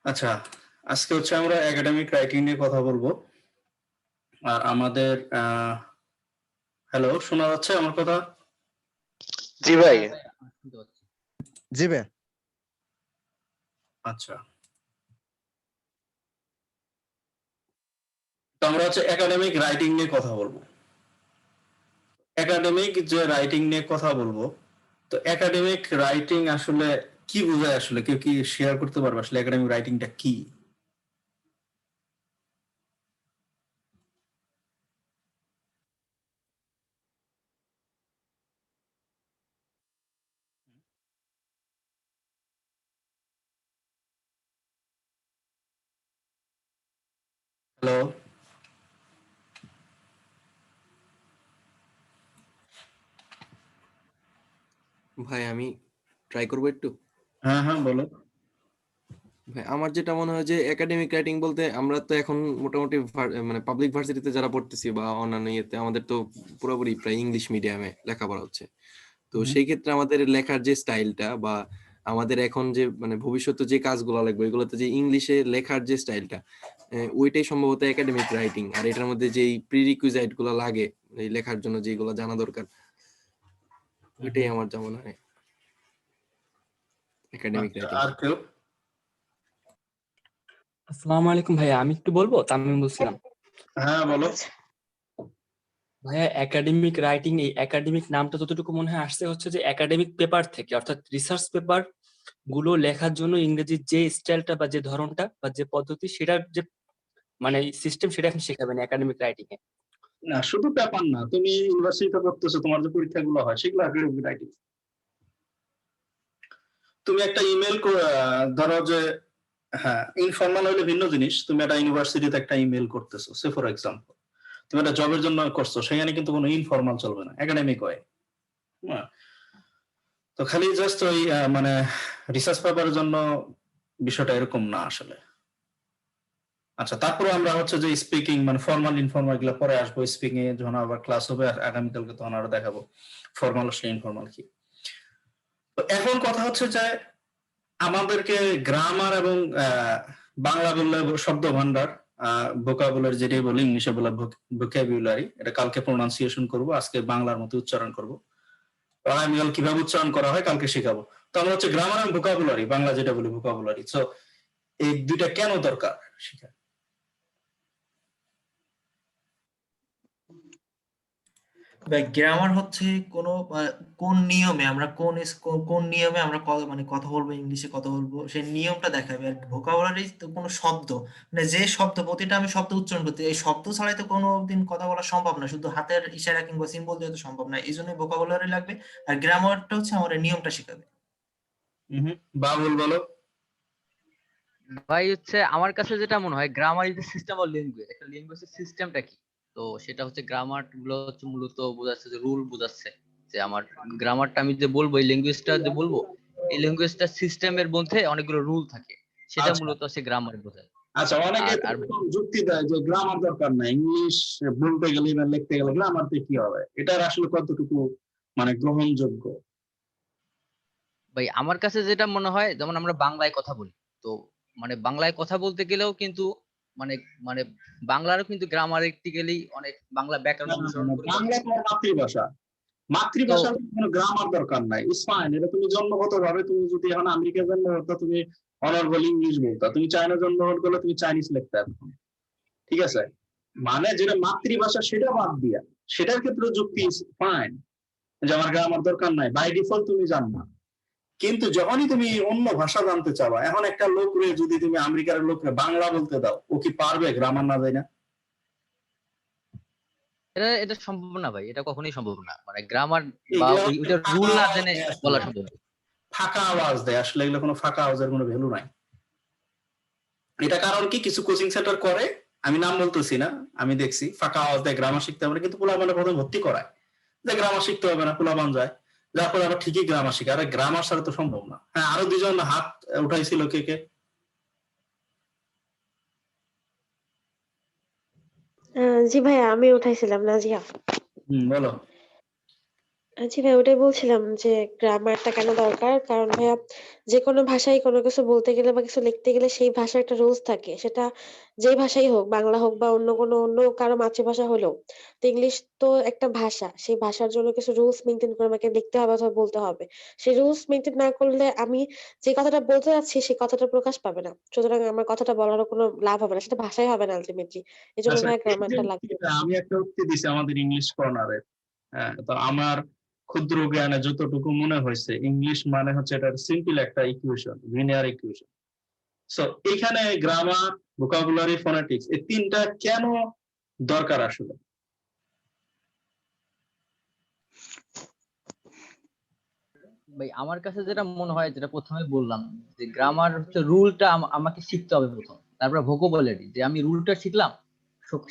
আচ্ছা, আজকে হচ্ছে আমরা একাডেমিক রাইটিং নিয়ে কথা বলবো। আর আমাদের হ্যালো, শোনা যাচ্ছে আমার কথা? জি ভাই। জি ভাই। আচ্ছা। তো আমরা হচ্ছে একাডেমিক রাইটিং নিয়ে কথা বলবো। একাডেমিক যে রাইটিং নিয়ে কথা বলবো, তো একাডেমিক রাইটিং আসলে কি বোঝায় আসলে? কেউ কি শেয়ার করতে পারবে আসলে একাডেমিক রাইটিংটা কি? হ্যালো? ভাই আমি ট্রাই করবো একটু। হ্যাঁ, হ্যাঁ বলো। ভাই আমার যেটা মনে হয় যে একাডেমিক রাইটিং বলতে আমরা তো এখন মোটামুটি মানে পাবলিক ভার্সিটিতে যারা পড়তেছি বা অন্যান্য ইয়েতে আমাদের তো পুরোপুরি প্রায় ইংলিশ মিডিয়ামে লেখাপড়া হচ্ছে। তো সেই ক্ষেত্রে আমাদের লেখার যে স্টাইলটা বা আমাদের এখন যে মানে ভবিষ্যতে যে কাজগুলো লাগবে এগুলোতে যে ইংলিশে লেখার যে স্টাইলটা ওইটাই সম্ভবত একাডেমিক রাইটিং। আর এটার মধ্যে যেই প্রিরিকুইজাইট গুলো লাগে এই লেখার জন্য যেগুলো জানা দরকার ওইটাই আমার যা মনে হয় একাডেমিক রাইটিং। আর কেউ? আসসালামু আলাইকুম ভাইয়া, আমি একটু বলবো। তামিম বলছিলাম। হ্যাঁ বলো। ভাইয়া একাডেমিক রাইটিং, এই একাডেমিক নামটা যতটুকু মনে হয় আসছে হচ্ছে যে একাডেমিক পেপার থেকে, অর্থাৎ রিসার্চ পেপার গুলো লেখার জন্য ইংরেজির যে স্টাইলটা বা যে ধরনটা বা যে পদ্ধতি সেটার যে মানে সিস্টেম সেটা এখন শেখাবেন একাডেমিক রাইটিং এ। না, শুধু পেপার না, তুমি ইউনিভার্সিটিতে পড়তেছো, তোমার যে পরীক্ষাগুলো হয় সেগুলো একাডেমিক রাইটিং। তুমি একটা ইমেল ধরো যে, হ্যাঁ ইনফর্মাল হলে ভিন্ন জিনিস। তুমি একটা ইউনিভার্সিটিতে একটা ইমেল করতেছো, সে ফর এক্সাম্পল তুমি একটা জবের জন্য করছো, সেখানে কিন্তু কোনো ইনফর্মাল চলবে না, একাডেমিক হয়। তো খালি জাস্ট ওই মানে রিসার্চ পেপারের জন্য বিষয়টা এরকম না আসলে। আচ্ছা, তারপরে আমরা হচ্ছে যে স্পিকিং মানে ফর্মাল ইনফর্মাল গুলো পরে আসবো। স্পিকিং এ যখন আবার ক্লাস হবে আর আগামীকালকে তখন আরো দেখাবো ফর্মাল আসলে ইনফর্মাল কি। তো এখন কথা হচ্ছে যে আমাদেরকে গ্রামার এবং বাংলা বললে শব্দ ভান্ডার, ভোকাবুলারি যেটাই বলি, ইংলিশে বলে ভোকাবুলারি, এটা কালকে প্রোনাউন্সিয়েশন করব, আজকে বাংলার মতো উচ্চারণ করব। আগামীকাল কিভাবে উচ্চারণ করা হয় কালকে শেখাবো। তো আমরা হচ্ছে গ্রামার এবং ভোকাবুলারি, বাংলা যেটা বলি ভোকাবুলারি। সো এই দুইটা কেন দরকার শেখা? গ্রামার হচ্ছে কোন নিয়মে আমরা কোন নিয়মে আমরা মানে কথা বলবো, ইংলিশে কথা বলবো সেই নিয়মটা দেখাবে। আর ভোকাবুলারি তো কোনো শব্দ, মানে যে শব্দ, প্রতিটা আমি শব্দ উচ্চারণ করতে, এই শব্দ ছাড়াই তো কোনো দিন কথা বলা সম্ভব না, শুধু হাতের ইশারা কিংবা সিম্বল দিয়ে তো সম্ভব না। এই জন্য ভোকাবুলারি লাগবে। আর গ্রামারটা হচ্ছে আমার এই নিয়মটা শেখাবে। বাবুল বলো। ভাই হচ্ছে আমার কাছে যেটা মনে হয় grammar is system of language. একটা ল্যাঙ্গুয়েজের সিস্টেমটা কি? তো সেটা হচ্ছে গ্রামার গুলো হচ্ছে মূলত বোঝাচ্ছে যে রুল বোঝাচ্ছে যে আমার গ্রামারটা আমি যে বলবো, এই ল্যাঙ্গুয়েজটা যে বলবো, এই ল্যাঙ্গুয়েজটা সিস্টেমের মধ্যে অনেকগুলো রুল থাকে, সেটা আচ্ছা মূলত হচ্ছে গ্রামার বোঝায়। আচ্ছা, অনেকে আর আর যুক্তি দেয় যে গ্রামার দরকার নাই, ইংলিশ বলতে গেলে বা লিখতে গেলে গ্রামারতে কি হবে, এটার আসলে কতটুকু মানে গ্রহণযোগ্য? ভাই আমার কাছে যেটা মনে হয়, যেমন আমরা বাংলায় কথা বলি, তো মানে বাংলায় কথা বলতে গেলেও কিন্তু মানে মানে বাংলারও কিন্তু গ্রামারিক্যালি অনেক বাংলা ব্যাকরণ অনুসরণ করে কথা বাংলা বলি। তোমার মাতৃভাষা, তো মাতৃভাষার কোনো গ্রামার দরকার নাই, ইটস ফাইন। এটা তুমি জন্মগত ভাবে, তুমি যদি এখন আমেরিকা জন্ম হতো তুমি অনর্গল ইংলিশ বলতা, তুমি চায়না জন্মগ্রহণ করলে তুমি চাইনিজ লিখতে এখন, ঠিক আছে? মানে যেটা মাতৃভাষা সেটা বাদ দিয়া সেটার ক্ষেত্রে যুক্তি ফাইন যে আমার গ্রামার দরকার নাই, বাই ডিফল্ট তুমি জানো না। কিন্তু যখনই তুমি অন্য ভাষা জানতে চাবা, এখন একটা লোকরে যদি তুমি আমেরিকার লোকরে বাংলা বলতে দাও, ও কি পারবে গ্রামার না যায় না? এটা এটা সম্ভব না ভাই, এটা কখনোই সম্ভব না। মানে গ্রামার বা এগুলো ওইটা ফাঁকা রুল না আওয়াজ জেনে দেয় আসলে, বলা সম্ভব না। ফাঁকা আওয়াজ দেয় আসলে, এগুলো কোনো ফাঁকা আওয়াজের কোনো ভ্যালু নাই। এটা কারণ কি, কিছু কোচিং সেন্টার করে, আমি নাম বলতেছি না, আমি দেখছি ফাঁকা আওয়াজ দেয় গ্রামার শিখতে হবে, কিন্তু পোলাপানে প্রথমে ভর্তি করায় যে গ্রামার শিখতে হবে না, পোলাপান যায়, যার পরে আবার ঠিকই গ্রামার শিখে। আরে গ্রামার ছাড়া তো সম্ভব না। হ্যাঁ, আরো দুজন হাত উঠাইছিল, কে কে? জি ভাইয়া, আমি উঠাইছিলাম, নাজিয়া। বলো। জি ভাই, ওটাই বলছিলাম যে গ্রামারটা কেন দরকার? কারণ ভাইয়া যেকোনো ভাষায় কোনো কিছু বলতে গেলে বা কিছু লিখতে গেলে সেই ভাষার একটা রুলস থাকে। সেটা যেই ভাষাই হোক, বাংলা হোক বা অন্য কারো মাতৃভাষা হলেও। তো ইংলিশ তো একটা ভাষা। সেই ভাষার জন্য কিছু রুলস মেইনটেইন করে আমাকে লিখতে হবে অথবা বলতে হবে। সেই রুলস মেইনটেইন না করলে আমি যে কথাটা বলতে যাচ্ছি সেই কথাটা প্রকাশ পাবে না। সুতরাং আমার কথাটা বলারও কোনো লাভ হবে না। সেটা ভাষাই হবে না আল্টিমেটলি। এজন্য আচ্ছা, ভাইয়া এই যে গ্রামারটা লাগবে। আমি একটা উক্তি দিছি আমাদের ইংলিশ কর্নারে। হ্যাঁ, তো আমার ক্ষুদ্র জ্ঞানে যতটুকু মনে হয়েছে, ইংলিশ মানে হচ্ছে এটা সিম্পল একটা ইকুয়েশন, লিনিয়ার ইকুয়েশন। সো এখানে গ্রামার, ভোকাবুলারি, ফনেটিক্স এই তিনটা কেন দরকার আসলে? ভাই আমার কাছে যেটা মনে হয়, যেটা প্রথমে বললাম, যে গ্রামার হচ্ছে রুলটা আমাকে শিখতে হবে প্রথম, তারপর ভোকাবুলারি, যে আমি রুলটা শিখলাম,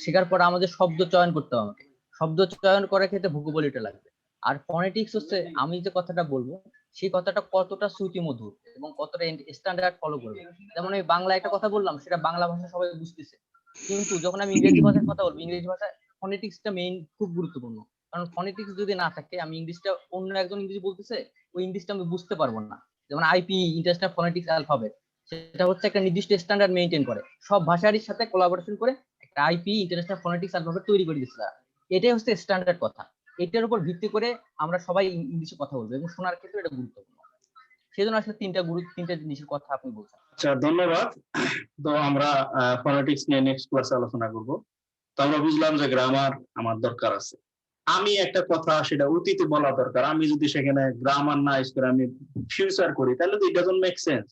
শেখার পর আমাদের শব্দ চয়ন করতে হবে আমাকে, শব্দ চয়ন করার ক্ষেত্রে ভোকাবুলারিটা লাগবে। আর ফনেটিক্স হচ্ছে আমি যে কথাটা বলবো সেই কথাটা কতটা শ্রুতিমধুর এবং কতটা স্ট্যান্ডার্ড ফলো করবে। যেমন আমি বাংলা একটা কথা বললাম, সেটা বাংলা ভাষা সবাই বুঝতেছে, কিন্তু যখন আমি ইংরেজি ভাষার কথা বলবো, ইংরেজি ভাষায় ফনেটিক্সটা মেইন, খুব গুরুত্বপূর্ণ। কারণ ফনেটিক্স যদি না থাকে, আমি ইংলিশটা, অন্য একজন ইংরেজি বলতেছে, ওই ইংলিশটা আমি বুঝতে পারবো না। যেমন আইপি, ইন্টারন্যাশনাল ফনেটিক্স অ্যালফাবেট, সেটা হচ্ছে একটা নির্দিষ্ট স্ট্যান্ডার্ড মেইনটেইন করে, সব ভাষারই সাথে কোলাবোরেশন করে একটা আইপি, ইন্টারন্যাশনাল ফনেটিক্স অ্যালফাবেট তৈরি করে দিচ্ছে তারা। এটাই হচ্ছে স্ট্যান্ডার্ড কথা। এটার উপর ভিত্তি করে আমরা সবাই ইংলিশে কথা বলবো, এবং শোনার ক্ষেত্রে এটা গুরুত্বপূর্ণ। সেজন্য আসলে তিনটা জিনিসের কথা আপনি বলছেন। আচ্ছা, ধন্যবাদ। তো আমরা ফনেটিক্স নিয়ে নেক্সট ক্লাসে আলোচনা করব। তো আমরা বুঝলাম যে গ্রামার আমার দরকার আছে। আমি একটা কথা সেটা অতীতে বলা দরকার। আমি যদি সেখানে গ্রামার না ইউজ করে আমি ফিউচার করি, তাহলে তো ইট ডাজন্ট মেক সেন্স।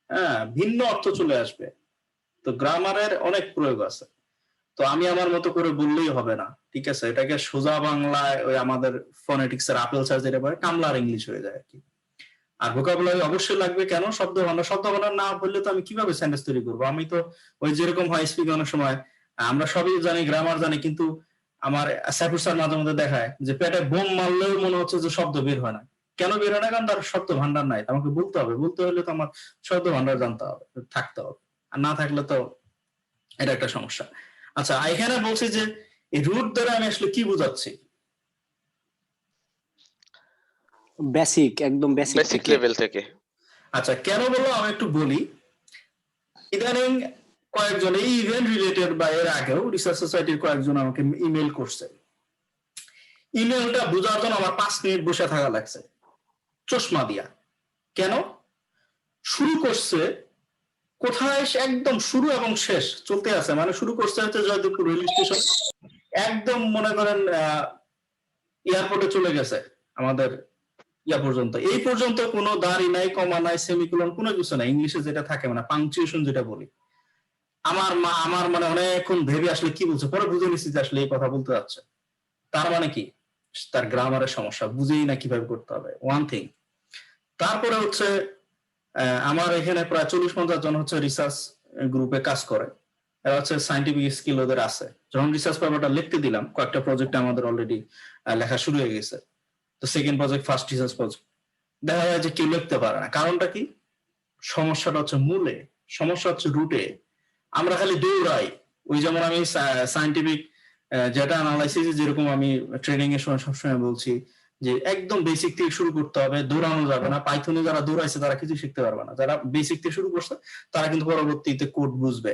হ্যাঁ, ভিন্ন অর্থ চলে আসবে। তো গ্রামারের অনেক প্রয়োগ আছে। তো আমি আমার মতো করে বললেই হবে না, ঠিক আছে? এটাকে সোজা বাংলায় ওই আমাদের ফনেটিক্স এর আপেল চার্জ যেটা বলে কামলার ইংলিশ হয়ে যায় আর কি। আর ভোকাবুলারি অবশ্যই লাগবে। কেন? শব্দ ভান্ডার না বললে তো আমি কিভাবে সেন্টেন্স তৈরি করবো? আমি তো ওই যেরকম হয় স্পিক অনেক সময় আমরা সবই জানি, গ্রামার জানি, কিন্তু আমার সাইফুর স্যার মাঝে মধ্যে দেখায় যে পেটে বোম মারলেও মনে হচ্ছে যে শব্দ বের হয় না। কেন বের হয় না? কারণ তার শব্দ ভান্ডার নাই। আমাকে বলতে হবে, বলতে হলে তো আমার শব্দ ভান্ডার জানতে হবে, থাকতে হবে। আর না থাকলে তো এটা একটা সমস্যা। আচ্ছা, এখানে বলছি যে এই রুট দ্বারা আমি আসলে কি বোঝাচ্ছি? বেসিক, একদম বেসিক বেসিক থেকে। লেভেল থেকে। আচ্ছা, কেন বলবো আমি একটু বলি। ইদানিং কয়েকজন এই ইভেন্ট রিলেটেড বা এর আগেও রিসার্চ সোসাইটির কয়েকজন আমাকে ইমেল করছে। ইমেলটা বোঝার জন্য আমার 5 মিনিট বসে থাকা লাগছে চশমা দিয়া। কেন? শুরু করছে কোথায়, একদম শুরু এবং শেষ চলতে আছে। মানে শুরু করছে হচ্ছে জয়দেবপুর রেল স্টেশন, একদম মনে করেন এয়ারপোর্টে চলে গেছে আমাদের ইয়া পর্যন্ত। এই পর্যন্ত কোনো দাঁড়ি নাই, কমা নাই, সেমিকোলন, কোনো কিছু নাই। ইংলিশে যেটা থাকে মানে পাংচুয়েশন যেটা বলি। আমার মানে অনেকক্ষণ ভেবে আসলে কি বলছে, পরে বুঝে নিচ্ছি যে আসলে এই কথা বলতে যাচ্ছে। তার মানে কি? তার গ্রামারের সমস্যা, বুঝেই না কিভাবে করতে হবে, ওয়ান থিং। তারপরে হচ্ছে আমার এখানে প্রায় 40-50 জন হচ্ছে রিসার্চ গ্রুপে কাজ করে। এরা হচ্ছে সায়েন্টিফিক স্কিল ওদের আছে। যখন রিসার্চ পেপারটা লিখতে দিলাম, কয়েকটা প্রজেক্ট আমাদের অলরেডি লেখা শুরু হয়ে গেছে। তো second project, first research project, দেখা যায় যে কেউ লিখতে পারে না। কারণটা কি? সমস্যাটা হচ্ছে মূলে, সমস্যা হচ্ছে রুটে। আমরা খালি দৌড়াই। ওই যেমন আমি সায়েন্টিফিক যেটা অ্যানালাইসিস, যেরকম আমি ট্রেনিং এর সময় সবসময় বলছি যে একদম বেসিক থেকে শুরু করতে হবে, দৌড়ানো যাবে না। পাইথনে যারা দৌড়াইছে তারা কিছু শিখতে পারবে না, যারা বেসিক থেকে শুরু করছে তারা কিন্তু পরবর্তীতে কোড বুঝবে।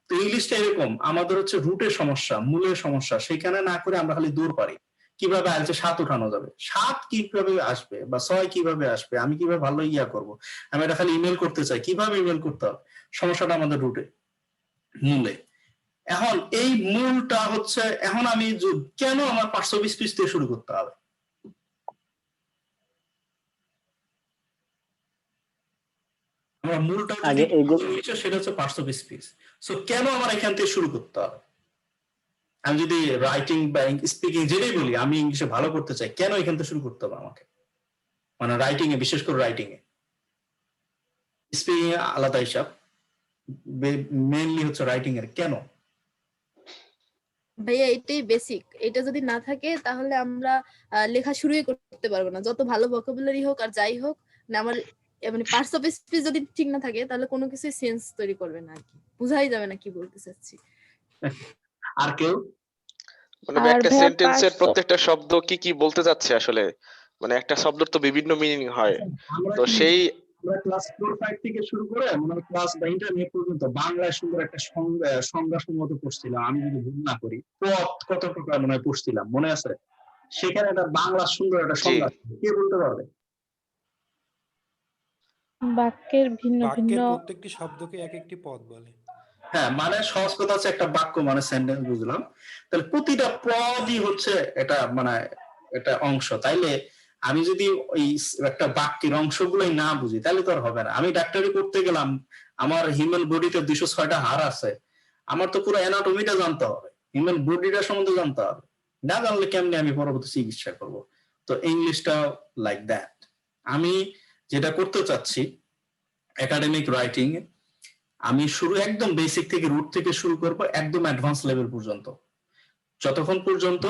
তো ইংলিশটা এরকম, আমাদের হচ্ছে রুটের সমস্যা, মূলের সমস্যা, সেখানে না করে আমরা খালি দৌড় পারি। কিভাবে আইএলটিএস 7 উঠানো যাবে, 7 কিভাবে আসবে বা 6 কিভাবে আসবে, আমি কিভাবে ভালো ইয়া করব, আমি এটা খালি ইমেল করতে চাই, কিভাবে ইমেল করতে হবে। সমস্যাটা আমাদের রুটে, মূলে। এখন এই মূলটা হচ্ছে, এখন আমি কেন আমার 520 পিস দিয়ে শুরু করতে হবে? আমার মূলটা আগে সেটা হচ্ছে 520 পিস। সো কেন আমার এখান থেকে শুরু করতে হবে? আমি যদি রাইটিং বা স্পিকিং যেটাই বলি, আমি ইংলিশে ভালো করতে চাই, কেন এখান থেকে শুরু করতে হবে আমাকে? মানে রাইটিং এ, বিশেষ করে রাইটিং এ। স্পিকিং এ আলাদা হিসাব, মেইনলি হচ্ছে রাইটিং এর কেন? ভাইয়া এটাই বেসিক। এটা যদি না থাকে তাহলে আমরা লেখা শুরুই করতে পারবো না, যত ভালো ভোকাবুলারি হোক আর যাই হোক না। আমার মানে পার্টস অফ স্পিচ যদি ঠিক না থাকে তাহলে কোনো কিছু সেন্স তৈরি করবে না আর কি, বুঝাই যাবে না কি বলতে চাচ্ছি। আর কেউ? মানে আর একটা ভাইয়া সেন্টেন্সের পার্টস প্রত্যেকটা শব্দ কি কি বলতে চাচ্ছে আসলে, মানে একটা শব্দের তো বিভিন্ন মিনিং হয়, আমরা তো কি সেই আমরা ক্লাস 4-5 থেকে শুরু করে মনে হয় ক্লাস বা ইন্টারমিডিয়েট পর্যন্ত বাংলায় সুন্দর একটা সংজ্ঞা সম্মত পড়ছিলাম, আমি যদি ভুল না করি পথ কত প্রকার মনে হয় পড়ছিলাম, মনে আছে? সেখানে একটা বাংলা সুন্দর একটা জি সংজ্ঞা ছিল। কে বলতে পারবে? বাক্যের ভিন্ন ভিন্ন বাক্যের প্রত্যেকটি শব্দকে এক একটি পদ বলে। হ্যাঁ, মানে সহজ কথা হচ্ছে একটা বাক্য মানে সেন্টেন্স বুঝলাম, তাহলে প্রতিটা পদই হচ্ছে এটা মানে এটা অংশ। তাইলে আমি যদি ওই একটা বাক্যের অংশগুলোই না বুঝি তাহলে তো আর হবে না। আমি ডাক্তারি করতে গেলাম, আমার হিউম্যান বডিতে 206টা হাড় আছে, আমার তো পুরো অ্যানাটমিটা জানতে হবে, হিউম্যান বডিটা সম্বন্ধে জানতে হবে, না জানলে কেমনে আমি পরবর্তী চিকিৎসা করব? তো ইংলিশটা লাইক দ্যাট। আমি যেটা করতে চাচ্ছি একাডেমিক রাইটিং, আমি শুরু একদম বেসিক থেকে রুট থেকে শুরু করব একদম অ্যাডভান্স লেভেল পর্যন্ত, যতক্ষণ পর্যন্ত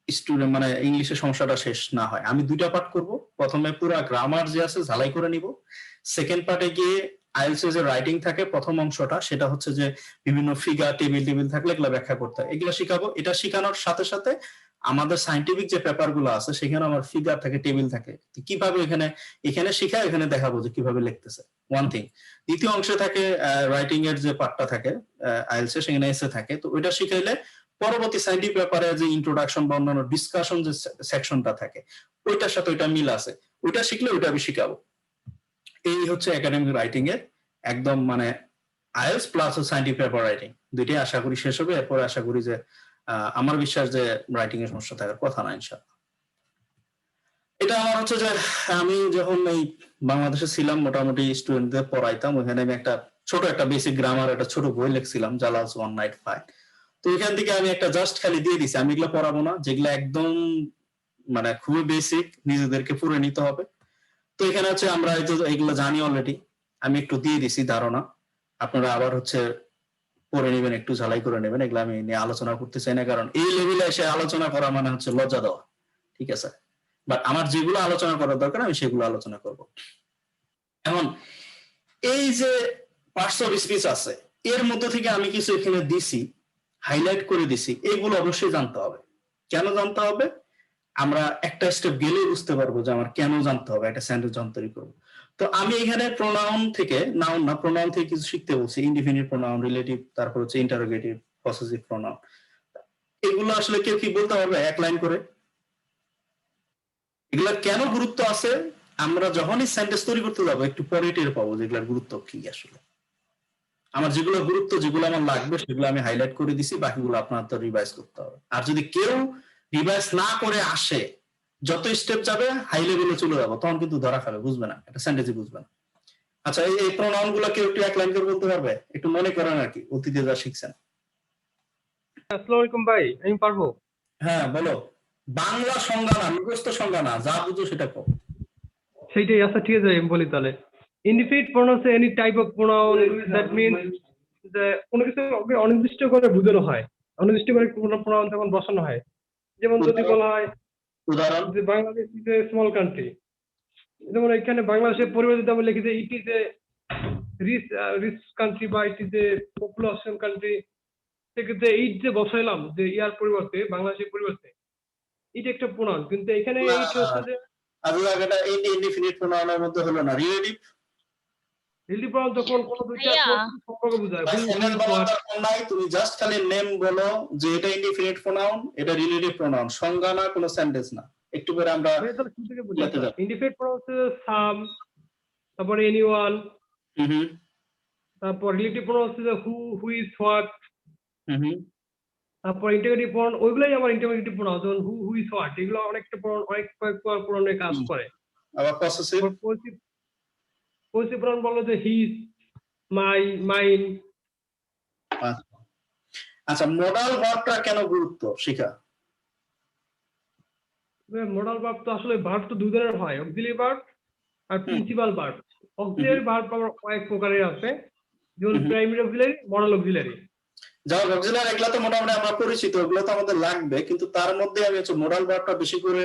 স্টুডেন্ট মানে ইংলিশের সমস্যাটা শেষ না হয়। আমি দুইটা পার্ট করব, প্রথমে পুরো গ্রামার যে আছে ঝালাই করে নিব, সেকেন্ড পার্টে গিয়ে আইএলটিএস এর যে রাইটিং থাকে প্রথম অংশটা, সেটা হচ্ছে যে বিভিন্ন ফিগার টেবিল থাকলে এগুলো ব্যাখ্যা করতে হয়, এগুলো শিখাবো। এটা শেখানোর সাথে সাথে আমাদের সায়েন্টিফিক যে পেপার গুলো আছে সেখানে আমার ফিগার থাকে, টেবিল থাকে, কিভাবে এখানে শিখা এখানে দেখাবো যে কিভাবে লিখতেছে, ওয়ান থিং। দ্বিতীয় অংশে থাকে রাইটিং এর যে পার্টটা থাকে আইএলটিএস, সেখানে এসে থাকে, তো ওইটা শিখাইলে পরবর্তী সায়েন্টিফিক পেপারে যে ইন্ট্রোডাকশন বা অন্যান্য ডিসকাশন যে সেকশনটা থাকে ওইটার সাথে ওইটা মিল আছে, ওইটা শিখলে ওইটা আমি শিখাবো। এই হচ্ছে একাডেমিক রাইটিং এর একদম মানে IELTS plus scientific paper writing দুইটাই আশা করি শেষ হবে। এরপরে আশা করি যে আমার বিশ্বাস যে রাইটিং এর সমস্যা থাকার কথা না ইনশাআল্লাহ। এটা আমার হচ্ছে যে আমি যখন এই বাংলাদেশে ছিলাম মোটামুটি স্টুডেন্টদের পড়াইতাম, ওখানে আমি একটা ছোট একটা বেসিক গ্রামার একটা ছোট বই লিখছিলাম, জালালস ওয়ান নাইট ফাইট। তো এখান থেকে আমি একটা জাস্ট খালি দিয়ে দিছি, আমি এগুলো পড়াবো না, যেগুলো একদম মানে খুবই বেসিক নিজেদেরকে পড়ে নিতে হবে। তো এখানে হচ্ছে আমরা এগুলো জানি অলরেডি, আমি একটু দিয়ে দিছি ধারণা, আপনারা আবার হচ্ছে পড়ে নেবেন, একটু ঝালাই করে নেবেন। এগুলো আমি নিয়ে আলোচনা করতে চাই না, কারণ এই লেভেলে এসে আলোচনা করা মানে হচ্ছে লজ্জা দেওয়া, ঠিক আছে? বাট আমার যেগুলো আলোচনা করার দরকার আমি সেগুলো আলোচনা করব। এখন এই যে পার্টস অফ স্পিচ আছে এর মধ্যে থেকে আমি কিছু এখানে দিছি, হাইলাইট করে দিছি, এগুলো অবশ্যই জানতে হবে। কেন জানতে হবে? আমরা একটা স্টেপ গেলে বুঝতে পারবো যে আমার কেন জানতে হবে, একটা সেন্টেন্স তৈরি করব। তো আমি এখানে প্রোনাউন থেকে, নাউন না প্রোনাউন থেকে কিছু শিখতে বলছি, ইনডিফিনিট প্রোনাউন, রিলেটিভ, তারপর হচ্ছে ইন্টারোগেটিভ, পসেসিভ প্রোনাউন। এগুলো আসলে কেউ কি বলতে পারবে এক লাইন করে? এগুলার কেন গুরুত্ব আছে আমরা যখনই সেন্টেন্স তৈরি করতে যাবো একটু পরে টের পাবো যে এগুলার গুরুত্ব কি। আসলে আমার যেগুলো গুরুত্ব, যেগুলো আমার লাগবে সেগুলো আমি হাইলাইট করে দিছি, বাকিগুলো আপনার তো রিভাইজ করতে হবে। আর যদি কেউ রিভাইজ না করে আসে, যত স্টেপ যাবে হাই লেভেলে চলে যাবো, তখন কিন্তু ধরা খাবে, বুঝবে না, একটা সেন্টেন্সই বুঝবে না। আচ্ছা, এই প্রোনাউন গুলো কেউ একটু এক লাইন করে বলতে পারবে? একটু মনে করেন আর কি, অতীতে যা শিখছেন। আসসালামু আলাইকুম ভাই, আমি পারবো। হ্যাঁ বলো। বাংলা সংজ্ঞা না, মুখস্থ সংজ্ঞা না, যা বুঝো সেটা কও। সেইটাই, আচ্ছা ঠিক আছে আমি বলি তাহলে। ইনডিফিনিট প্রোনাউন হচ্ছে any type of pronoun that means যে কোনো কিছু অনির্দিষ্ট করে বোঝানো হয়, অনির্দিষ্ট করে কোনো প্রোনাউন যখন বসানো হয়। যেমন যদি বলা হয় উদাহরণ, যে Bangladesh is a small country, যেমন এখানে বাংলাদেশের পরিবার যদি আমরা লিখি যে it is a rich country বা it is a population country, সেক্ষেত্রে ইট যে বসাইলাম যে ইয়ার পরিবর্তে, বাংলাদেশের পরিবর্তে, এটা একটা প্রোনাউন, কিন্তু এখানে ইট হচ্ছে যে এটা ইনডিফিনিট প্রোনাউনের মধ্যে হলো না, রিলেটিভ। রিলেটিভ প্রোনাউন যখন কোনো দুইটা সম্পর্ক বোঝায়, তুমি জাস্ট খালি নেম বলো যে এটা ইনডিফিনিট প্রোনাউন, এটা রিলেটিভ প্রোনাউন, সংজ্ঞা না, কোনো সেন্টেন্স না। একটু পরে আমরা ইনডিফিনিট প্রোনাউন হচ্ছে সাম, তারপরে এনিওয়ান, তারপর রিলেটিভ প্রোনাউন হচ্ছে হু, হু ইজ, হোয়াট, তারপর ইন্টিগ্রেটিভ প্রোনাউন, ওইগুলাই আমার ইন্টিগ্রেটিভ প্রোনাউন, যেমন হু, হু ইজ, হোয়াট, এগুলো অনেকটা অনেক প্রোনাউনের কাজ করে। আবার পসেসিভ প্রোনাউন বললো যে হিজ, মাই, মাইন। আচ্ছা, মডাল ভার্বটা কেন গুরুত্ব শিখা? মডাল ভার্ব তো আসলে ভার্ব তো দুই ধরনের হয়, অক্সিলিয়ারি ভার্ব আর প্রিন্সিপাল ভার্ব। অক্সিলিয়ারি ভার্ব আবার কয়েক প্রকারের আছে, যেমন প্রাইমারি অক্সিলিয়ারি, মডাল অক্সিলিয়ারি। যাও অক্সিলিয়ারি এগুলা তো মোটামুটি আমরা পরিচিত, ওগুলো তো আমাদের লাগবে, কিন্তু তার মধ্যে আমি হচ্ছে মডাল ভার্বটা বেশি করে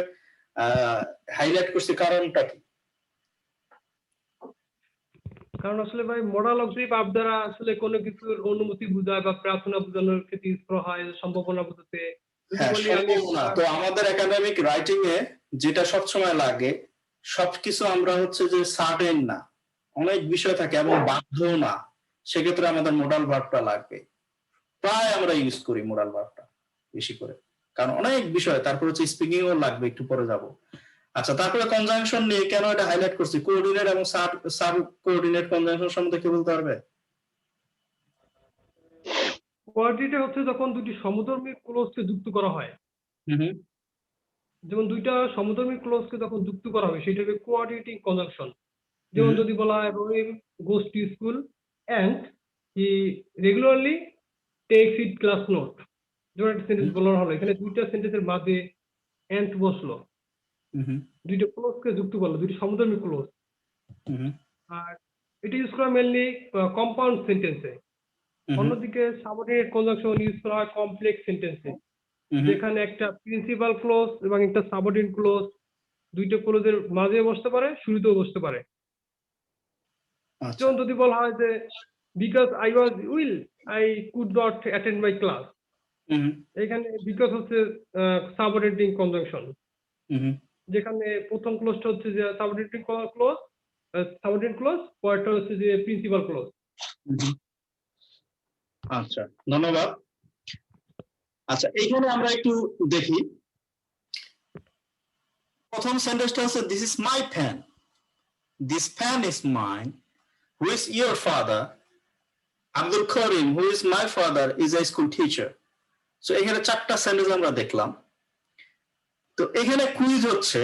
হাইলাইট করছি, কারণটা কি? কারণ আসলে ভাই মডাল অক্সিলিয়ারি ভার্ব দ্বারা আসলে কোনো কিছুর অনুমতি বোঝায় বা প্রার্থনা বোঝানোর ক্ষেত্রে ইউজ করা হয়, সম্ভাবনা বোঝাতে, যদি হ্যাঁ, বলি আমি সম্ভব না। তো আমাদের একাডেমিক রাইটিং এ যেটা সবসময় লাগে, সবকিছু আমরা হচ্ছে যে সার্টেন না, অনেক বিষয় থাকে এবং বাধ্য না, সেক্ষেত্রে আমাদের মোডাল ভার্বটা লাগবে। প্রায় আমরা ইউজ করি মোডাল ভার্বটা বেশি করে, কারণ অনেক বিষয়। তারপর হচ্ছে স্পিকিং ও লাগবে, একটু পরে যাব। আচ্ছা, তারপরে কনজাংশন নিয়ে কেন এটা হাইলাইট করছি, কোঅর্ডিনেট এবং সাব কোঅর্ডিনেট কনজাংশন সম্বন্ধে কি বলতে পারবে? কোয়াড্রেটে হচ্ছে যখন দুটি সমধর্মী ক্লোজকে যুক্ত করা হয়, হুম, যেমন দুইটা সমধর্মী ক্লোজকে যখন যুক্ত করা হবে সেটাকে কোয়াড্রেটিং কনজাংশন। যেমন যদি বলা হয় Rahim goes to school and he regularly takes it class notes, যেমন একটা সেন্টেন্স বলা হলো, এখানে দুইটা সেন্টেন্সের মাঝে অ্যান্ড বসলো, দুইটা ক্লোজকে যুক্ত করলো, দুইটা সমধর্মী ক্লোজ। আর এটা ইউজ করা মেনলি কম্পাউন্ড সেন্টেন্সে। অন্যদিকে সাবঅর্ডিনেট কনজাংশন ইউজ করা হয় কমপ্লেক্স সেন্টেন্সে, যেখানে একটা প্রিন্সিপাল ক্লোজ এবং একটা সাবঅর্ডিনেট ক্লোজ, দুইটা ক্লোজের মাঝে বসতে পারে, শুরুতেও বসতে পারে। যেমন যদি বলা হয় যে because I was will I could not attend my class, এখানে বিকজ হচ্ছে সাবঅর্ডিনেটিং কনজাংশন, যেখানে প্রথম ক্লোজটা হচ্ছে যে সাবঅর্ডিনেটিং ক্লোজ, সাবঅর্ডিনেট ক্লোজ, পরেরটা হচ্ছে যে প্রিন্সিপাল ক্লোজ। আচ্ছা, ধন্যবাদ। আচ্ছা, এইখানে আমরা একটু দেখি, প্রথম সেন্টেন্সটা হচ্ছে this is my fan, this fan is mine, who is your father, Abdul Karim who is my father is a school teacher. So এখানে 4টা সেন্টেন্স আমরা দেখলাম। তো এখানে কুইজ হচ্ছে,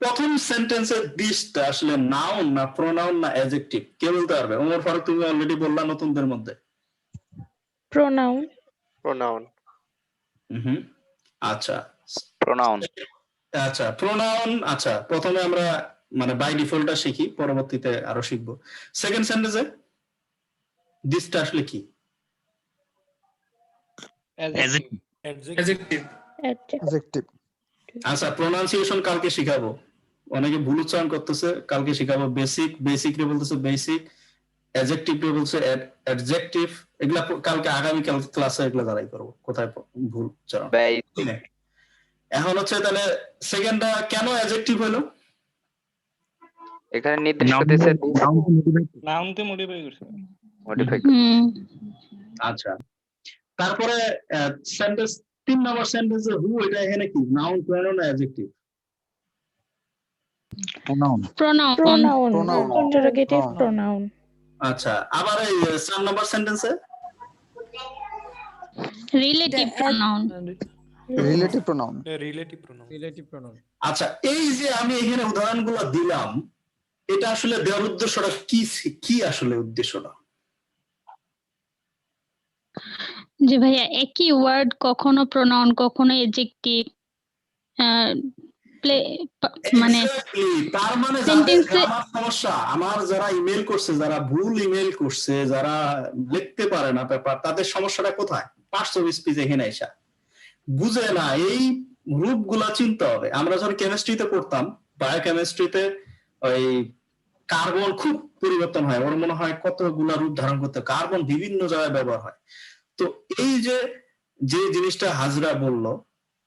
প্রথম সেন্টেন্সের দিসটা আসলে নাউন না প্রোনাউন না অ্যাডজেক্টিভ, কে বলতে পারবে? ওমর ফারুক, তুমি অলরেডি বললা নতুনদের মধ্যে। প্রোনাউন। প্রোনাউন। আচ্ছা, প্রোনাউন। আচ্ছা, প্রোনাউন। আচ্ছা, প্রথমে আমরা মানে বাই ডিফল্টটা শিখি, পরবর্তীতে আরো শিখবো। সেকেন্ড সেন্টেন্সে দিসটা আসলে কি? অ্যাডজেক্টিভ। অ্যাডজেক্টিভ। আচ্ছা, প্রোনাউন্সিয়েশন কালকে শিখাবো, অনেকে ভুল উচ্চারণ করতেছে, কালকে শিখাবো। বেসিক রে বলতেছে বেসিক, অ্যাডজেক্টিভ রে বলছে অ্যাডজেক্টিভ, এগুলা কালকে আগামী ক্লাসে এগুলা দাঁড়াই করবো কোথায় ভুল উচ্চারণ। এখন হচ্ছে তাহলে সেকেন্ডটা কেন অ্যাডজেক্টিভ হলো? এখানে নির্দিষ্ট করতেছে নাউন তে মডিফাই করছে। মডিফাই। আচ্ছা, তারপরে সেন্টেন্স 3 নম্বর সেন্টেন্সে হু, এটা এখানে কি নাউন, প্রোনাউন না অ্যাডজেক্টিভ? Pronoun, interrogative pronoun. আচ্ছা, আবার এই 4 নম্বর সেন্টেন্সে রিলেটিভ প্রোনাউন। Relative pronoun. আচ্ছা, এই যে আমি এখানে উদাহরণগুলো দিলাম, এটা আসলে দেওয়ার উদ্দেশ্যটা কি আসলে উদ্দেশ্যটা? যে ভাইয়া একই ওয়ার্ড কখনো প্রোনাউন কখনো অ্যাডজেক্টিভ, মানে তার মানে আমার সমস্যা, আমার যারা ইমেল করছে, যারা ভুল ইমেল করছে, যারা লিখতে পারে না পেপার, তাদের সমস্যাটা কোথায়? পার্টস অফ স্পিচ এখানে এসে বুঝে না, এই রূপগুলা চিনতে হবে। আমরা যখন কেমিস্ট্রিতে পড়তাম, বায়োকেমিস্ট্রিতে ওই কার্বন খুব পরিবর্তন হয়, ওর মনে হয় কতগুলা রূপ ধারণ করতে, কার্বন বিভিন্ন জায়গায় ব্যবহার হয়। তো এই যে জিনিসটা হাজরা বলল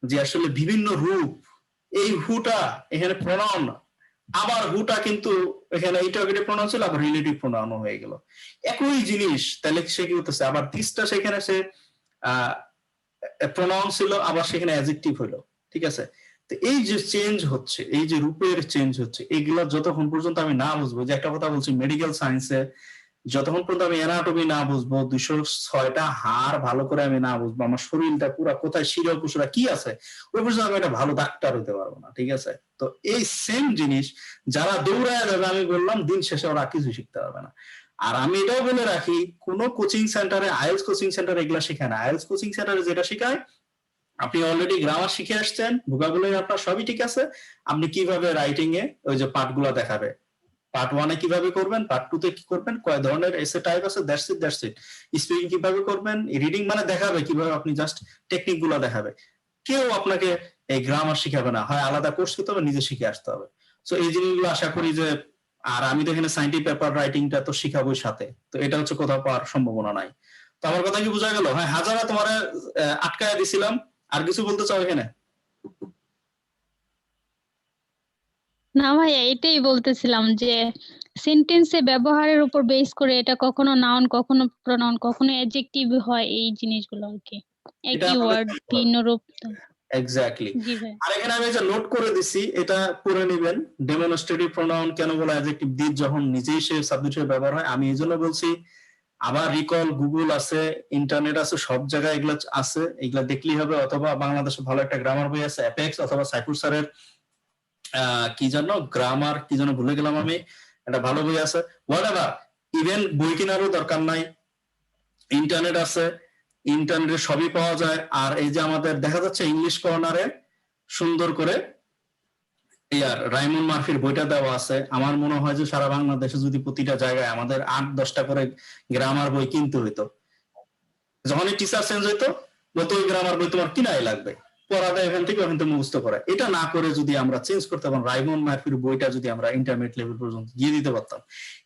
যে আসলে বিভিন্ন রূপ, এই হুটা এখানে প্রোনাউন, আবার হুটা কিন্তু এখানে ইন্টারোগেটিভ প্রোনাউন ছিল, আবার রিলেটিভ প্রোনাউন হয়ে গেল, একই জিনিস। তাহলে সে কি হতেছে, আবার দিসটা সেখানে সে প্রোনাউন ছিল, আবার সেখানে অ্যাডজেক্টিভ হলো, ঠিক আছে? তো এই যে চেঞ্জ হচ্ছে, এই যে রূপের চেঞ্জ হচ্ছে, এগুলা যতক্ষণ পর্যন্ত আমি না বুঝবো, যে একটা কথা বলছি মেডিকেল সায়েন্সে, যতক্ষণ পর্যন্ত আমি অ্যানাটমি না বুঝবো, 206টা হাড় ভালো করে আমি না বুঝবো, আমার শরীরটা পুরো কোথায় শিরা উপশিরা কি আছে, ওই পর্যন্ত আমি একটা ভালো ডাক্তার হতে পারবো না, ঠিক আছে? তো এই সেম জিনিস যারা দৌড়ায় যাবে, আমি বললাম দিন শেষে ওরা কিছু শিখতে পারবে না। আর আমি এটাও বলে রাখি, কোন কোচিং সেন্টারে, আইএলটিএস কোচিং সেন্টারে এগুলা শেখায় না। আইএলটিএস কোচিং সেন্টারে যেটা শেখায়, আপনি অলরেডি গ্রামার শিখে আসছেন, ভোকাবুলারি আপনার সবই ঠিক আছে, আপনি কিভাবে রাইটিং এ ওই যে পার্টগুলো দেখাবে, পার্ট 1 কিভাবে করবেন, পার্ট 2 তে কি করবেন, কয় ধরনের এসে টাইপ আছে, দ্যাটস ইট। স্পিকিং কিভাবে করবেন, রিডিং মানে দেখাবে কিভাবে, আপনি জাস্ট টেকনিক গুলো দেখাবে। কেউ আপনাকে এই গ্রামার শিখাবে না, হয় আলাদা কোর্স করতে হবে, নিজে শিখে আসতে হবে। সো এই জিনিসগুলো আশা করি যে, আর আমি তো এখানে সায়েন্টিফিক পেপার রাইটিংটা তো শিখাবোই সাথে, তো এটা হচ্ছে কোথাও পাওয়ার সম্ভাবনা নাই। তো আমার কথা কি বোঝা গেল? হ্যাঁ, হাজারা তোমার আটকায় দিছিলাম, আর কিছু বলতে চাও এখানে? না ভাইয়া, এটাই বলতেছিলাম যে সেন্টেন্সে ব্যবহারের উপর বেস করে এটা কখনো নাউন, কখনো প্রনাউন, কখনো অ্যাডজেক্টিভ হয়, এই জিনিসগুলো আর কি। এটা একই আমাদের ওয়ার্ড ভিন্ন রূপ। এক্স্যাক্টলি। জি ভাই। আর এখানে আমি যে নোট করে দিছি এটা পড়ে নেবেন। ডেমনস্ট্রেটিভ প্রোনাউন কেন বলা, অ্যাডজেক্টিভ দিয়ে যখন নিজেই সে সাবজেক্টের ব্যবহার হয়। আমি এই জন্য বলছি, আবার রিকল, গুগল আছে, ইন্টারনেট আছে, সব জায়গায় এগুলো আছে, এগুলা দেখলেই হবে। অথবা বাংলাদেশে ভালো একটা গ্রামার বই আছে অ্যাপেক্স, অথবা সাইফুর স্যারের কি যেন গ্রামার কি যেন ভুলে গেলাম আমি, একটা ভালো বই আছে। হোয়াটএভার, ইভেন বই কেনারও দরকার নাই, ইন্টারনেট আছে, ইন্টারনেটে সবই পাওয়া যায়। আর এই যে আমাদের দেখা যাচ্ছে ইংলিশ কর্নারে সুন্দর করে ইয়ার রাইমন মার্ফির বইটা দেওয়া আছে। আমার মনে হয় যে সারা বাংলাদেশে যদি প্রতিটা জায়গায় আমাদের 8-10টা করে গ্রামার বই কিনতে হইতো, যখনই টিচার চেঞ্জ হইতো বলতো ওই গ্রামার বই তোমার কিনাই লাগবে, পড়াটা এখান থেকে ওখান থেকে মুখস্থ করে। এটা না করে যদি আমরা চেঞ্জ করতে পারতাম, রাইমন মার্ফির বইটা যদি আমরা ইন্টারমিডিয়েট লেভেল পর্যন্ত দিয়ে দিতে পারতাম,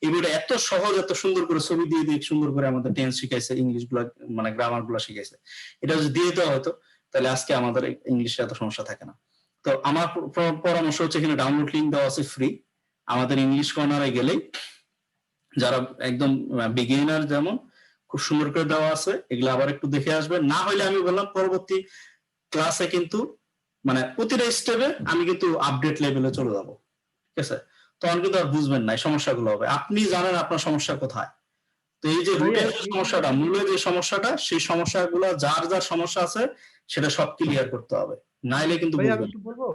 এই বইটা এত সহজ, এত সুন্দর করে ছবি দিয়ে দিয়ে সুন্দর করে আমাদের টেন্স শিখাইছে, ইংলিশ গুলা মানে গ্রামার গুলা শিখাইছে। এটা যদি দিয়ে দেওয়া হতো তাহলে আজকে আমাদের ইংলিশে এত সমস্যা থাকে না। তো আমার পরামর্শ হচ্ছে এখানে ডাউনলোড লিঙ্ক দেওয়া আছে ফ্রি। আমাদের ইংলিশ কর্নারে গেলেই যারা একদম বিগিনার যেমন খুব সুন্দর করে দেওয়া আছে, এগুলো আবার একটু দেখে আসবেন। না হলে আমি বললাম পরবর্তী ক্লাসে কিন্তু মানে প্রতিটা স্টেপে আমি কিন্তু আপডেট লেভেলে চলে যাবো, ঠিক আছে? তখন কিন্তু আর বুঝবেন না, এই সমস্যাগুলো হবে। আপনি জানেন আপনার সমস্যা কোথায়। তো এই যে রুটের সমস্যাটা, মূলে যে সমস্যাটা, সেই সমস্যাগুলো যার যার সমস্যা আছে সেটা সব ক্লিয়ার করতে হবে, নাইলে কিন্তু ভাই আমি বুঝবেন। একটু বলবো?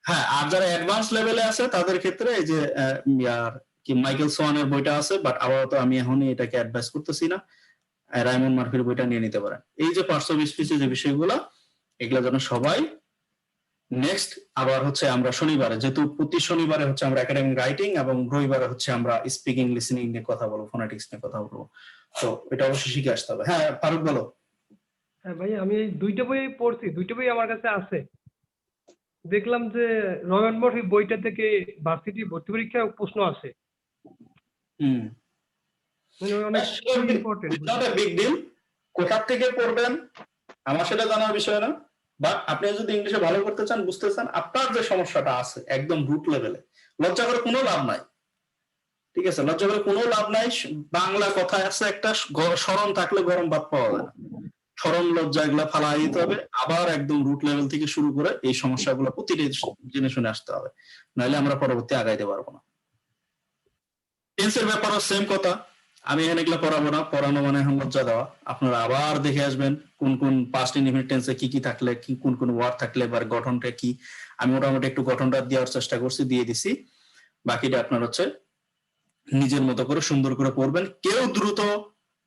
হ্যাঁ, আর যারা অ্যাডভান্স লেভেলে আছে তাদের ক্ষেত্রে এই যে কি মাইকেল সোয়ানের বইটা আছে, বাট আপাতত আমি এখনই এটাকে অ্যাডভাইস করতেছি না। রাইমন মার্ফির বইটা নিয়ে নিতে পারেন। এই যে পার্টস অফ স্পিচের যে বিষয়গুলো, এগুলো যেন সবাই নেক্সট আবার হচ্ছে আমরা শনিবারে, যেহেতু প্রতি শনিবারে হচ্ছে আমরা একাডেমিক রাইটিং এবং রবিবারে হচ্ছে আমরা স্পিকিং লিসেনিং নিয়ে কথা বলবো, ফোনেটিক্স নিয়ে কথা বলবো। তো এটা অবশ্যই শিখে আসতে হবে। হ্যাঁ ফারুক বলো। হ্যাঁ ভাই, আমি এই দুইটা বই পড়ছি, দুইটা বই আমার কাছে আছে। দেখলাম যে রয়্যাল মার্ফি বইটা থেকে ভার্সিটি ভর্তি পরীক্ষায় প্রশ্ন আসে, মানে অনেক important. Not a big deal, কোথা থেকে পড়বেন আমার সেটা জানার বিষয় না। বাট আপনি যদি ইংলিশে ভালো করতে চান, বুঝতে চান, আপনার যে সমস্যাটা আছে একদম রুট লেভেলে, লজ্জা করে কোনো লাভ নাই, ঠিক আছে? লজ্জা করে কোনো লাভ নাই। বাংলা কথায় আছে একটা, স্মরণ থাকলে গরম ভাত পাওয়া যায় না। স্মরণ লজ্জা এগুলা ফালাই দিতে হবে, আবার একদম রুট লেভেল থেকে শুরু করে এই সমস্যাগুলো প্রতিটি জেনে শুনে আসতে হবে, নাহলে আমরা পরবর্তী আগাইতে পারবো না। টেন্সের ব্যাপারও সেম কথা, আমি এখানে এগুলো পড়াবো না, পড়ানো মানে এখন লজ্জা দেওয়া। আপনারা আবার দেখে আসবেন কোন কোন পাস্ট ইনডিফিনিট টেন্সে কি কি থাকলে, কি কোন কোন ওয়ার্ড থাকলে, বা গঠনটা কি। আমি মোটামুটি একটু গঠনটা দেওয়ার চেষ্টা করছি, দিয়ে দিছি। বাকিটা আপনার হচ্ছে নিজের মতো করে সুন্দর করে পড়বেন, কেউ দ্রুত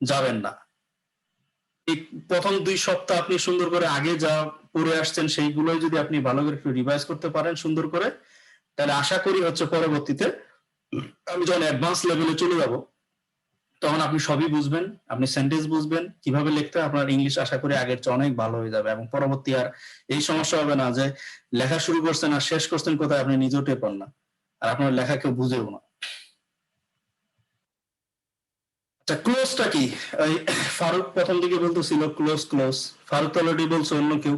যাবেন না। এই প্রথম 2 সপ্তাহ আপনি সুন্দর করে আগে যা পড়ে আসছেন সেইগুলোই যদি আপনি ভালো করে একটু রিভাইজ করতে পারেন সুন্দর করে, তাহলে আশা করি হচ্ছে পরবর্তীতে আমি যখন অ্যাডভান্স লেভেলে চলে যাব তখন আপনি সবই বুঝবেন, আপনি সেন্টেন্স বুঝবেন, কিভাবে লিখতে। আপনার ইংলিশ আশা করি আগের চেয়ে অনেক ভালো হয়ে যাবে, এবং পরবর্তী আর এই সমস্যা হবে না যে লেখা শুরু করছেন আর শেষ করছেন কোথায় আপনি নিজেও টের পান না, আর আপনার লেখা কেউ বুঝেও না। আচ্ছা, ক্লোজটা কি? ফারুক প্রথম দিকে বলতেছিল ক্লোজ ক্লোজ, ফারুক তো অলরেডি বলছে, অন্য কেউ?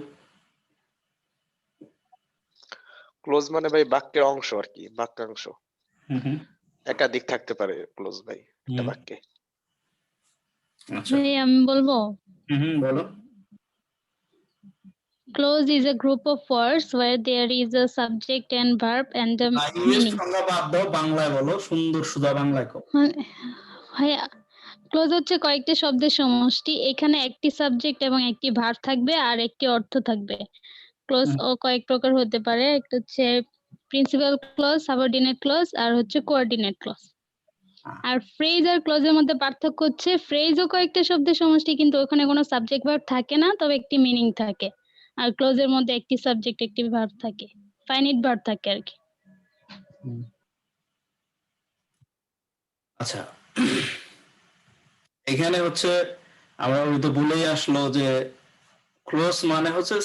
ক্লোজ মানে ভাই বাক্যের অংশ আর কি, বাক্যাংশ। একাধিক থাকতে পারে ক্লোজ ভাই একটা বাক্যে। আচ্ছা, ভাই আমি বলবো, বলো। Clause is a group of words where there is a subject and verb and the English meaning. সংজ্ঞা বাদ দাও, বাংলায় বলো, সুন্দর সুধা বাংলায় কও। ভাইয়া, ক্লোজ হচ্ছে কয়েকটি শব্দের সমষ্টি, এখানে একটি সাবজেক্ট এবং একটি ভার্ব থাকবে আর একটি অর্থ থাকবে। ক্লোজ ও কয়েক প্রকার হতে পারে, একটা হচ্ছে প্রিন্সিপাল ক্লজ, সাবঅর্ডিনেট ক্লজ, আর হচ্ছে কোঅর্ডিনেট ক্লজ। আর ফ্রেজ আর ক্লজের মধ্যে পার্থক্য হচ্ছে ফ্রেজও কয়েকটা শব্দের সমষ্টি, কিন্তু ওখানে কোনো সাবজেক্ট ভার্ব থাকে না, তবে একটি মিনিং থাকে। আর ক্লোজের মধ্যে একটি সাবজেক্ট একটি ভার্ব থাকে, ফাইনাইট ভার্ব থাকে আর কি। আচ্ছা, এখানে হচ্ছে আমরা তো বলেই আসলো যে ক্লোজ মানে হচ্ছে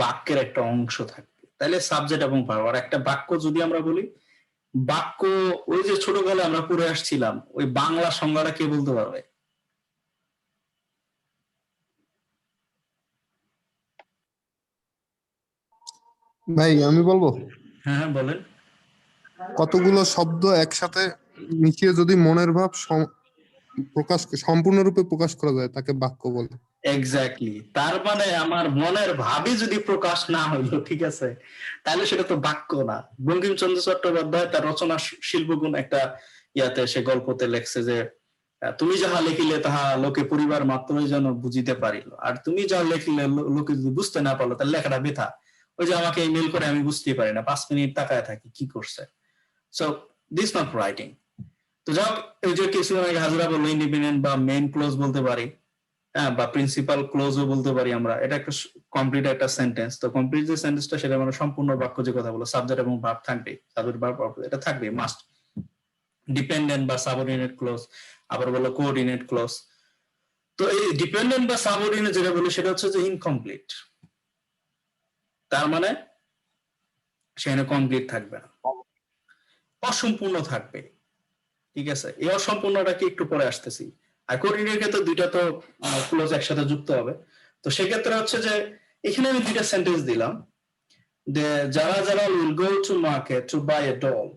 বাক্যের একটা অংশ থাকবে, তাহলে সাবজেক্ট এবং ভার্ব। আর একটা বাক্য যদি আমরা বলি, বাক্য ওই যে ছোটকালে আমরা পড়ে আসছিলাম, ওই বাংলা সংজ্ঞাটা কে বলতে পারবে? ভাই আমি বলবো হ্যাঁ হ্যাঁ বলেন। কতগুলো শব্দ একসাথে মিশিয়ে যদি মনের ভাব সম্পূর্ণরূপে প্রকাশ করা যায় তাকে বাক্য বলে। এক্স্যাক্টলি, তার মানে আমার মনের ভাবই যদি প্রকাশ না হইলো, ঠিক আছে, তাহলে সেটা তো বাক্য না। বঙ্কিমচন্দ্র চট্টোপাধ্যায় তার রচনা শিল্পগুণ একটা ইয়াতে সে গল্পতে লেখছে যে তুমি যাহা লিখিলে তাহা লোকে পরিবার মাত্রই যেন বুঝিতে পারিল, আর তুমি যা লিখলে লোকে যদি বুঝতে না পারলো তাহলে লেখাটা বৃথা। ওই যে আমাকে ইমেল করে আমি বুঝতেই পারি না, 5 মিনিট তাকায় থাকি কি করছে। So this not writing. তো যাক, এই যে কিছু আগে হাজরা বললো ইন্ডিপেন্ডেন্ট বা মেইন ক্লোজ বলতে পারি, হ্যাঁ, বা প্রিন্সিপাল ক্লোজও বলতে পারি আমরা। এটা একটা কমপ্লিট একটা সেন্টেন্স। তো কমপ্লিট যে সেন্টেন্সটা সেটা মানে সম্পূর্ণ বাক্য যে কথা বলো, সাবজেক্ট এবং ভার্ব থাকবে, সাবজেক্ট ভার্ব এটা থাকবে মাস্ট। ডিপেন্ডেন্ট বা সাবঅর্ডিনেট ক্লোজ, আবার বলো কোঅর্ডিনেট ক্লোজ। তো এই ডিপেন্ডেন্ট বা সাবঅর্ডিনেট যেটা বলি সেটা হচ্ছে যে ইনকমপ্লিট, তার মানে সেখানে কমপ্লিট থাকবে না, অসম্পূর্ণ থাকবে, ঠিক আছে। এই অসম্পূর্ণটা কি একটু পরে আসতেছি। আর কোঅর্ডিনেট ক্ষেত্রে দুইটা তো ক্লোজ একসাথে যুক্ত হবে। তো সেক্ষেত্রে হচ্ছে যে এখানে আমি দুইটা সেন্টেন্স দিলাম যে যারা যারা will go to market to buy a doll.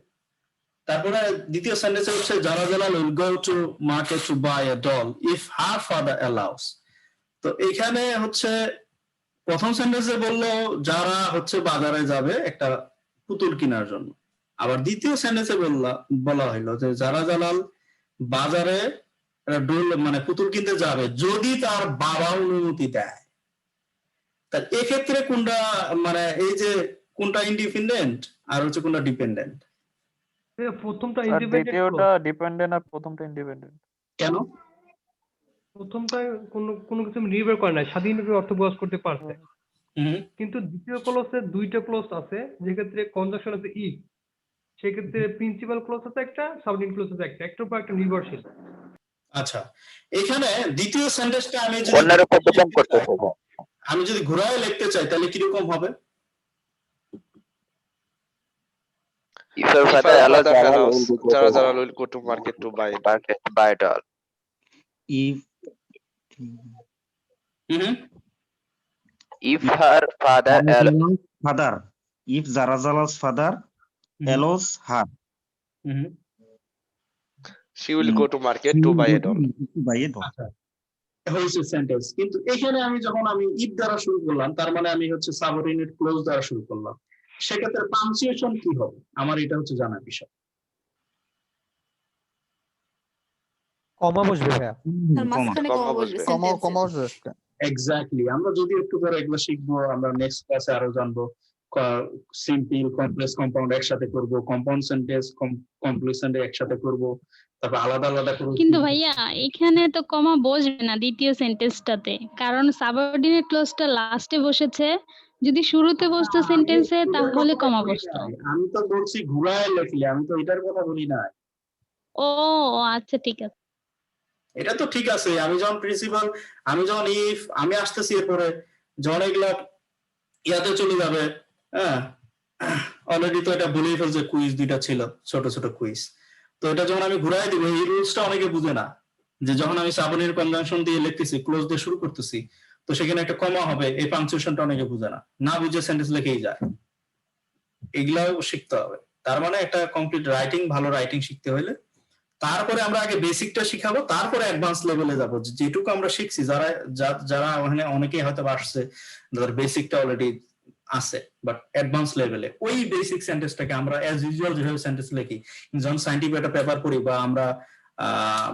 তারপরে দ্বিতীয় সেন্টেন্স হচ্ছে যারা যারা will go to market to buy a doll if her father allows. তো এখানে হচ্ছে প্রথম সেন্টেন্সে বললো যারা হচ্ছে বাজারে যাবে একটা পুতুল কেনার জন্য, আবার দ্বিতীয় সেন্টেন্সে বলা হইলো যে যারা জালাল বাজারে ডোল মানে পুতুল কিনতে যাবে যদি তার বাবা অনুমতি দেয়। তা এক্ষেত্রে কোনটা মানে এই যে কোনটা ইন্ডিপেন্ডেন্ট আর হচ্ছে কোনটা ডিপেন্ডেন্ট? প্রথমটা আর ইন্ডিপেন্ডেন্ট দ্বিতীয়টা ডিপেন্ডেন্ট আর প্রথমটা ইন্ডিপেন্ডেন্ট। কেন? প্রথমটায় কোনো কিছু নির্ভর করে না, স্বাধীনভাবে অর্থ প্রকাশ করতে পারছে। কিন্তু দ্বিতীয় ক্লজে দুইটা ক্লজ আছে, যেক্ষেত্রে কনজাংশন আছে ইফ, সেক্ষেত্রে প্রিন্সিপাল ক্লজ আছে একটা, সাবঅর্ডিনেট ক্লজ আছে একটা, একটার উপর একটা নির্ভরশীল। আচ্ছা, এখানে দ্বিতীয় সেন্টেন্সটা আমি যদি ঘুরায় লিখতে চাই তাহলে কিরকম হবে? If your father allows, যারা যারা will go to market to buy it all. If her father if Zarazalal's father allows her, she will go to market to buy it all. হয়েছে সেন্টেন্স। কিন্তু এখানে আমি যখন আমি ইফ দ্বারা শুরু করলাম তার মানে আমি হচ্ছে সাবঅর্ডিনেট ক্লোজ দ্বারা শুরু করলাম, সেক্ষেত্রে পাঞ্চুয়েশন কি হবে আমার এটা হচ্ছে জানার বিষয়। কমা বসবে ভাইয়া, তার মাঝখানে কমা বসবে কমা সেন্টেন্সে। বসবে। এক্স্যাক্টলি, আমরা যদি একটু পরে এগুলো শিখবো, আমরা নেক্সট ক্লাসে আরো জানবো। সিম্পল কমপ্লেক্স কম্পাউন্ড একসাথে করব, কম্পাউন্ড সেন্টেন্স কমপ্লেক্স সেন্টেন্স একসাথে করব, তারপর আলাদা আলাদা করব। কিন্তু ভাইয়া এখানে তো কমা বসবে না দ্বিতীয় সেন্টেন্সটাতে, কারণ সাবঅর্ডিনেট ক্লজটা লাস্টে বসেছে। যদি শুরুতে বসতো সেন্টেন্সে তাহলে কমা বসতো। আমি তো বলছি ঘুরায় লিখলে, আমি তো এটার কথা বলি না। ও আচ্ছা ঠিক আছে, এটা তো ঠিক আছে। আমি যখন প্রিন্সিপাল, আমি যখন ইফ, আমি আসতেছি এরপরে যখন এগুলা ইয়াতে চলে যাবে, হ্যাঁ অলরেডি তো এটা বলেই ফেলছে, কুইজ দুইটা ছিল, ছোট ছোট কুইজ। তো এটা যখন আমি ঘুরাই দিব, এই রুলসটা অনেকে বুঝে না, যে যখন আমি সাবঅর্ডিনেট কনজাংশন দিয়ে লিখতেছি, ক্লোজ দিয়ে শুরু করতেছি, তো সেখানে একটা কমা হবে, এই পাংচুয়েশনটা অনেকে বুঝে না, না বুঝে সেন্টেন্স লিখেই যায়। এগুলাও শিখতে হবে। তার মানে একটা কমপ্লিট রাইটিং, ভালো রাইটিং শিখতে হলে তারপরে আমরা আগে বেসিকটা শিখাবো, তারপরে অ্যাডভান্স লেভেলে যাবো। যেটুকু আমরা শিখছি, যারা ওখানে অনেকেই হয়তো আসছে যাদের বেসিকটা অলরেডি আছে, বাট অ্যাডভান্স লেভেলে ওই বেসিক সেন্টেন্সটাকে আমরা অ্যাজ ইউজুয়াল যেভাবে সেন্টেন্স লিখি, যখন সায়েন্টিফিক একটা পেপার পড়ি বা আমরা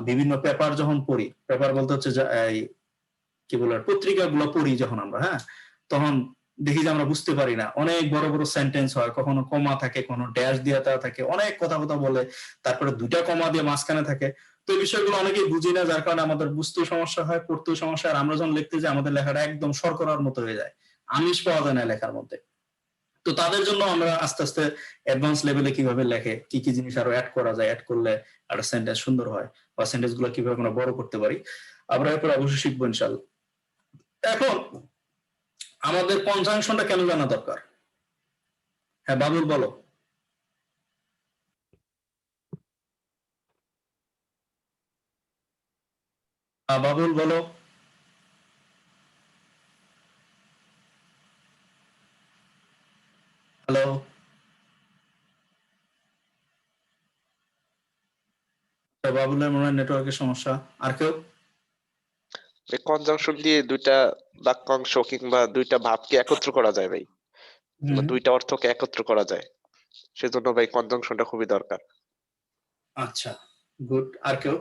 বিভিন্ন পেপার যখন পড়ি, পেপার বলতে হচ্ছে কি বলে পত্রিকাগুলো পড়ি যখন আমরা, হ্যাঁ, তখন দেখি যে আমরা বুঝতে পারি না, অনেক বড় বড় সেন্টেন্স হয়, কখনো কমা থাকে, কোনো ড্যাশ দিয়ে থাকে, অনেক কথা বলে, তারপরে দুইটা কমা দিয়ে মাঝখানে থাকে। তো এই বিষয়গুলো অনেকেই বুঝি না, যার কারণে আমাদের বুঝতেও সমস্যা হয়, পড়তেও সমস্যা। আর আমরা যখন লিখতে যাই আমাদের লেখাটা একদম শর্করার মতো হয়ে যায়, আমিষ পাওয়া যায় না লেখার মধ্যে। তো তাদের জন্য আমরা আস্তে আস্তে অ্যাডভান্স লেভেলে কিভাবে লেখে, কি কি জিনিস আরো অ্যাড করা যায়, অ্যাড করলে একটা সেন্টেন্স সুন্দর হয়, বা সেন্টেন্স গুলো কিভাবে আমরা বড় করতে পারি, আমরা এরপর অবশ্যই শিখবো ইনশাআল্লাহ। এখন আমাদের কনজাংশনটা কেন জানা দরকার? হ্যাঁ বাবুল বলো। বাবুল বলো। হ্যালো, বাবুলের মনে হয় নেটওয়ার্কের সমস্যা। আর কেউ? কনজাংশন দিয়ে দুইটা বাক্যাংশ কিংবা দুইটা ভাবকে একত্র করা যায় ভাই, কিংবা দুইটা অর্থকে একত্র করা যায়, সেজন্য ভাই কনজাংশনটা খুবই দরকার। আচ্ছা, গুড। আর কেউ?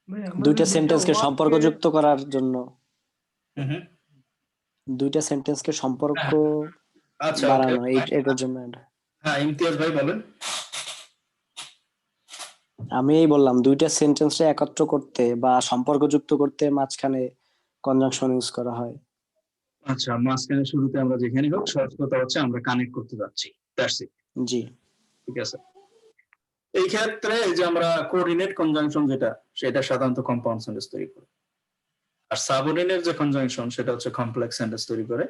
ভাই আমাদের দুইটা দুইটা সেন্টেন্সকে ওয়ার্ডকে সম্পর্কযুক্ত করার জন্য হুম। দুইটা সেন্টেন্সকে সম্পর্ক আচ্ছা, ওকে। বাড়ানো এটার জন্য এটা। হ্যাঁ, ইমতিয়াজ ভাই বলেন। আমি এই বললাম দুইটা সেন্টেন্সে একত্র করতে বা সম্পর্কযুক্ত করতে মাঝখানে কনজাংশন ইউজ করা হয়। আচ্ছা, মাঝখানে শুরুতে আমরা যেখানে হোক, সহজ কথা হচ্ছে আমরা কানেক্ট করতে যাচ্ছি, দ্যাটস ইট। জি, ঠিক আছে। এই ক্ষেত্রে এই যে আমরা কোঅর্ডিনেট কনজাংশন যেটা, সেটা সাধারণত কম্পাউন্ড সেন্টেন্স তৈরি করে, আর সাবঅর্ডিনেট যে কনজাংশন সেটা হচ্ছে কমপ্লেক্স সেন্টেন্স তৈরি করে।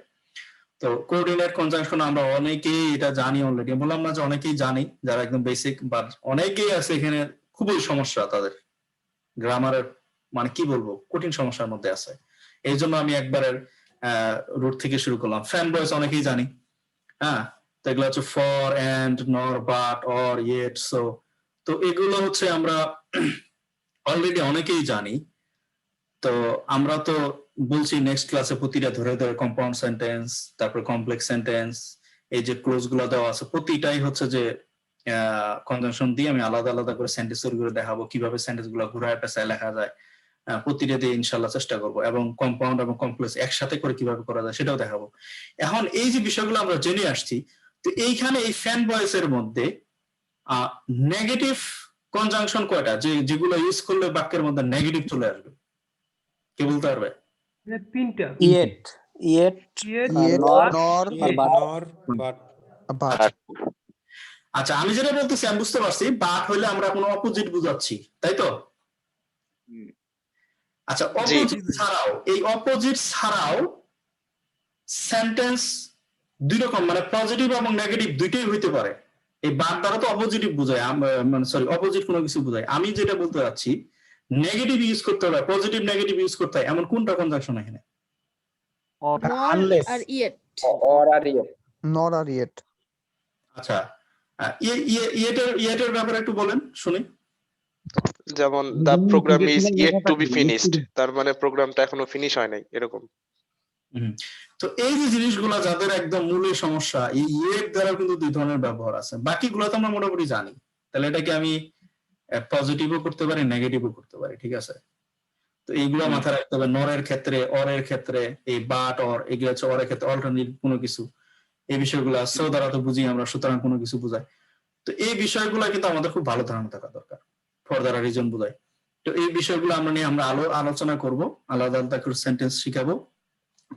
তো কোঅর্ডিনেট কনজাংশন আমরা অনেকেই এটা জানি অলরেডি, বললাম না যে অনেকেই জানি যারা একদম বেসিক, বাট অনেকেই আছে এখানে খুবই সমস্যা তাদের গ্রামারের, মানে কি বলবো, কঠিন সমস্যার মধ্যে আছে। এই জন্য আমি একবারের রুট থেকে শুরু করলাম। ফ্যান বয়েস অনেকেই জানি, হ্যাঁ, তো এগুলো হচ্ছে ফর, এন্ড, নর, বাট, অর, ইয়েট, সো। তো এগুলো হচ্ছে আমরা অলরেডি অনেকেই জানি। তো আমরা তো বলছি নেক্সট ক্লাসে প্রতিটা ধরে ধরে কম্পাউন্ড সেন্টেন্স, তারপর কমপ্লেক্স সেন্টেন্স, এই যে ক্লোজ গুলো দেওয়া আছে প্রতিটাই হচ্ছে যে কনজাংশন দিয়ে আমি আলাদা আলাদা করে সেন্টেন্স তৈরি করে দেখাবো, কিভাবে সেন্টেন্স গুলো ঘুরায় পেঁচায় লেখা যায়। প্রতিটা দিয়ে ইনশাল্লাহ চেষ্টা করবো, এবং কম্পাউন্ড এবং কমপ্লেক্স একসাথে করে কিভাবে করা যায় সেটাও দেখাবো। এখন এই যে বিষয়গুলো আমরা জেনে আসছি, তো এইখানে এই ফ্যান ভয়েস এর মধ্যে নেগেটিভ কনজাংশন কয়টা, যেগুলো ইউজ করলে বাক্যের মধ্যে নেগেটিভ চলে আসবে, কে বলতে পারবে? তিনটা। ইয়েট নর বাট। আচ্ছা, আমি যেটা বলতেছি আমি বুঝতে পারছি, বাট হইলে আমরা কোনো অপোজিট বুঝাচ্ছি, তাই তো? আচ্ছা, অপোজিট ছাড়াও, এই অপোজিট ছাড়াও সেন্টেন্স দুই রকম, মানে পজিটিভ এবং নেগেটিভ দুইটাই হইতে পারে। এই বাট দ্বারা তো অপোজিটিভ বোঝায়, মানে সরি, অপোজিট কোনো কিছু বোঝায়। আমি যেটা বলতে চাচ্ছি, নেগেটিভ ইউজ করতে হবে, পজিটিভ নেগেটিভ ইউজ করতে হয়, এমন কোনটা কনজাংশন এখানে? নর আর ইয়েট। নর আর ইয়েট। আচ্ছা, ইয়েটের ব্যাপারে একটু বলেন শুনি। যেমন the program is yet to be finished, তার মানে প্রোগ্রামটা এখনো ফিনিশ হয় নাই, এরকম। তো এই যে জিনিসগুলো যাদের একদম মূলের সমস্যা, এই ইয়েট দ্বারা কিন্তু দুই ধরনের ব্যবহার আছে, বাকিগুলো তো আমরা মোটামুটি জানি। তাহলে এটাকে আমি পজিটিভও করতে পারি, নেগেটিভও করতে পারি, ঠিক আছে? তো এইগুলো মাথায় রাখতে হবে। নরের ক্ষেত্রে, অরের ক্ষেত্রে, এই বাট, অর, এগুলো হচ্ছে অরের ক্ষেত্রে অল্টারনেটিভ কোনো কিছু, এই বিষয়গুলো সো দ্বারা তো বুঝি আমরা, সুতরাং কোনো কিছু বোঝায়। তো এই বিষয়গুলো কিন্তু আমাদের খুব ভালো ধারণা থাকা দরকার, ফর দ্বারা রিজন বোঝায়। তো এই বিষয়গুলো আমরা নিয়ে আমরা আলোচনা করব, আলাদা আলাদা করে সেন্টেন্স শিখাবো।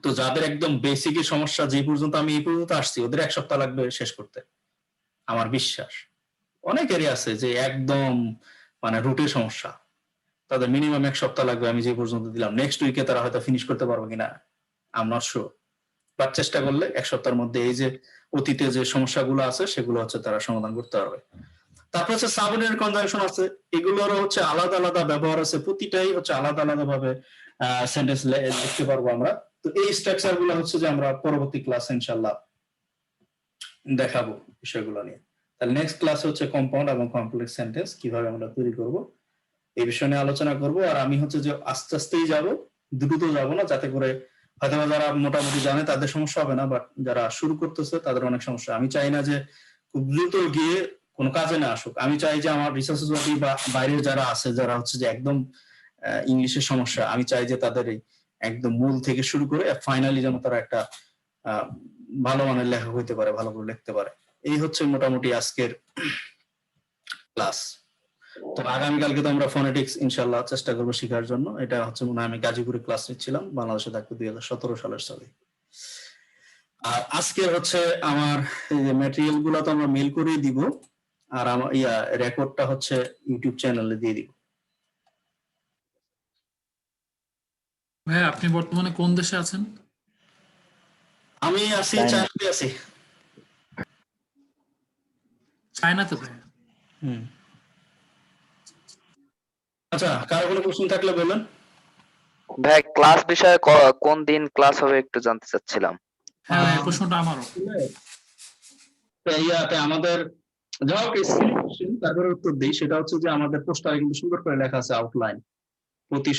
তো যাদের একদম বেসিকই সমস্যা, যে পর্যন্ত আমি এই পর্যন্ত আসছি, ওদের 1 সপ্তাহ লাগবে শেষ করতে, আমার বিশ্বাস। অনেকেরই আছে যে একদম মানে রুটের সমস্যা, তাদের মিনিমাম 1 সপ্তাহ লাগবে আমি যে পর্যন্ত দিলাম। নেক্সট উইকে তারা হয়তো ফিনিশ করতে পারবে কিনা I am not sure, but চেষ্টা করলে 1 সপ্তাহের মধ্যে এই যে অতীতে যে সমস্যাগুলো আছে সেগুলো হচ্ছে তারা সমাধান করতে পারবে। তারপর হচ্ছে সাবঅর্ডিনেট কনজাংশন আছে, এগুলোরও হচ্ছে আলাদা আলাদা ব্যবহার আছে, প্রতিটাই হচ্ছে আলাদা আলাদা ভাবে সেন্টেন্স লিখতে পারবো আমরা। তো এই স্ট্রাকচার গুলো হচ্ছে যে আমরা পরবর্তী ক্লাসে ইনশাআল্লাহ দেখাবো বিষয়গুলো নিয়ে। তাহলে নেক্সট ক্লাস হচ্ছে কম্পাউন্ড এবং কমপ্লেক্স সেন্টেন্স কিভাবে আমরা তৈরি করব, এই বিষয় নিয়ে আলোচনা করব। আর আমি হচ্ছে যে আস্তে আস্তেই যাব, দ্রুত যাব না, যাতে করে হয়তো যারা মোটামুটি জানে তাদের সমস্যা হবে না, বাট যারা শুরু করতেছে তাদের অনেক সমস্যা। আমি চাই না যে খুব দ্রুত গিয়ে কোনো কাজে না আসুক। আমি চাই যে আমার রিসার্চ বা বাইরের যারা আছে, যারা হচ্ছে যে একদম ইংলিশের সমস্যা, আমি চাই যে তাদের এই একদম মূল থেকে শুরু করে ফাইনালি যেন তারা একটা ভালো মানের লেখক হইতে পারে, ভালো করে লিখতে পারে। এই হচ্ছে মোটামুটি আজকের ক্লাস। তো আগামীকালকে তো আমরা ফোনেটিক্স ইনশাল্লাহ চেষ্টা করবো শেখার জন্য। এটা হচ্ছে মনে হয় আমি গাজীপুরে ক্লাস নিচ্ছিলাম, বাংলাদেশে থাকতে 2017 সালের সালে। আর আজকে হচ্ছে আমার এই যে ম্যাটেরিয়াল গুলো তো আমরা মেল করেই দিব, আর আমার রেকর্ডটা হচ্ছে ইউটিউব চ্যানেলে দিয়ে দিব। ভাই আপনি বর্তমানে কোন দেশে আছেন? আমি আছি চায়নাতে আছি। চায়নাতে ভাই? আচ্ছা, কারো কোনো প্রশ্ন থাকলে বলেন। ভাই ক্লাস বিষয়ে কোন দিন ক্লাস হবে একটু জানতে চাচ্ছিলাম। হ্যাঁ ভাই, প্রশ্নটা আমারও। তো ইয়াতে আমাদের যাও তারপরে উত্তর দিই, সেটা হচ্ছে যে আমাদের পোস্টারে কিন্তু সুন্দর করে লেখা আছে আউটলাইন। প্রতি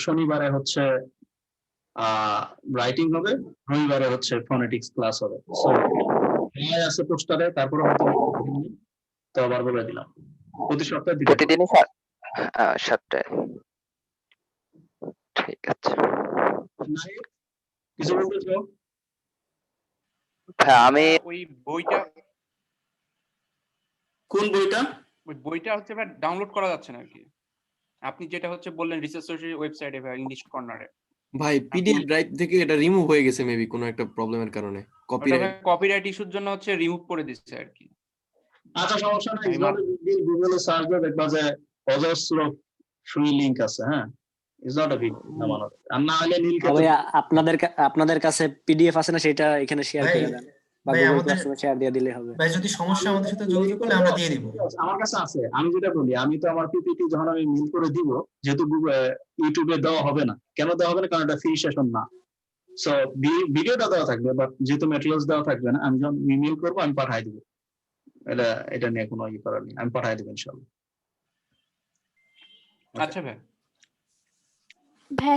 শনিবারে হচ্ছে রাইটিং হবে, রবিবারে হচ্ছে ফোনেটিক্স ক্লাস হবে। সো আছে পোস্টারে, তারপরে হয়তো তো আবার বলে দিলাম প্রতি সপ্তাহে প্রতিদিনই 7টায়। ঠিক আছে। কিছু বলতে চাও? হ্যাঁ, আমি ওই বইটা, কোন বইটা? ওই বইটা হচ্ছে ভাই ডাউনলোড করা যাচ্ছে না আর কি। আপনি যেটা হচ্ছে বললেন রিসার্চ সোসাইটির ওয়েবসাইটে ভাই ইংলিশ কর্নারে, ভাই পিডিএফ ড্রাইভ থেকে এটা রিমুভ হয়ে গেছে মেবি কোনো একটা প্রবলেমের কারণে, কপিরাইট কপিরাইট ইস্যুর জন্য হচ্ছে রিমুভ করে দিচ্ছে আর কি। আচ্ছা সমস্যা নাই, গুগলে সার্চ দিয়ে দেখবা যে অজস্র ফ্রি লিংক আছে। হ্যাঁ, ইজ নট আ বিগ নামানো। আর না হলে নীল ভাই আপনাদের কাছে পিডিএফ আছে না, সেটা এখানে শেয়ার করে দেন বা ভাই গুগল আমাদের ক্লাসরুমে শেয়ার দিয়ে দিলে হবে। ভাই যদি সমস্যা আমাদের সাথে যোগাযোগ করলে আমরা দিয়ে দিব। আমার কাছে আছে, আমি যেটা বলি, আমি তো আমার পিপিটি যখন আমি মেইল করে দিব, যেহেতু ইউটিউবে দেওয়া হবে না, কেন দেওয়া হবে না, কারণ এটা ফ্রি সেশন না। সো ভিডিওটা দেওয়া থাকবে, বাট যেহেতু ম্যাটেরিয়ালস দেওয়া থাকবে না, আমি যখন ইমেল করবো আমি পাঠাই দিব। এটা নিয়ে কোনো ইয়ে করার নেই, আমি পাঠাই দেবো ইনশাআল্লাহ। আচ্ছা ভাই,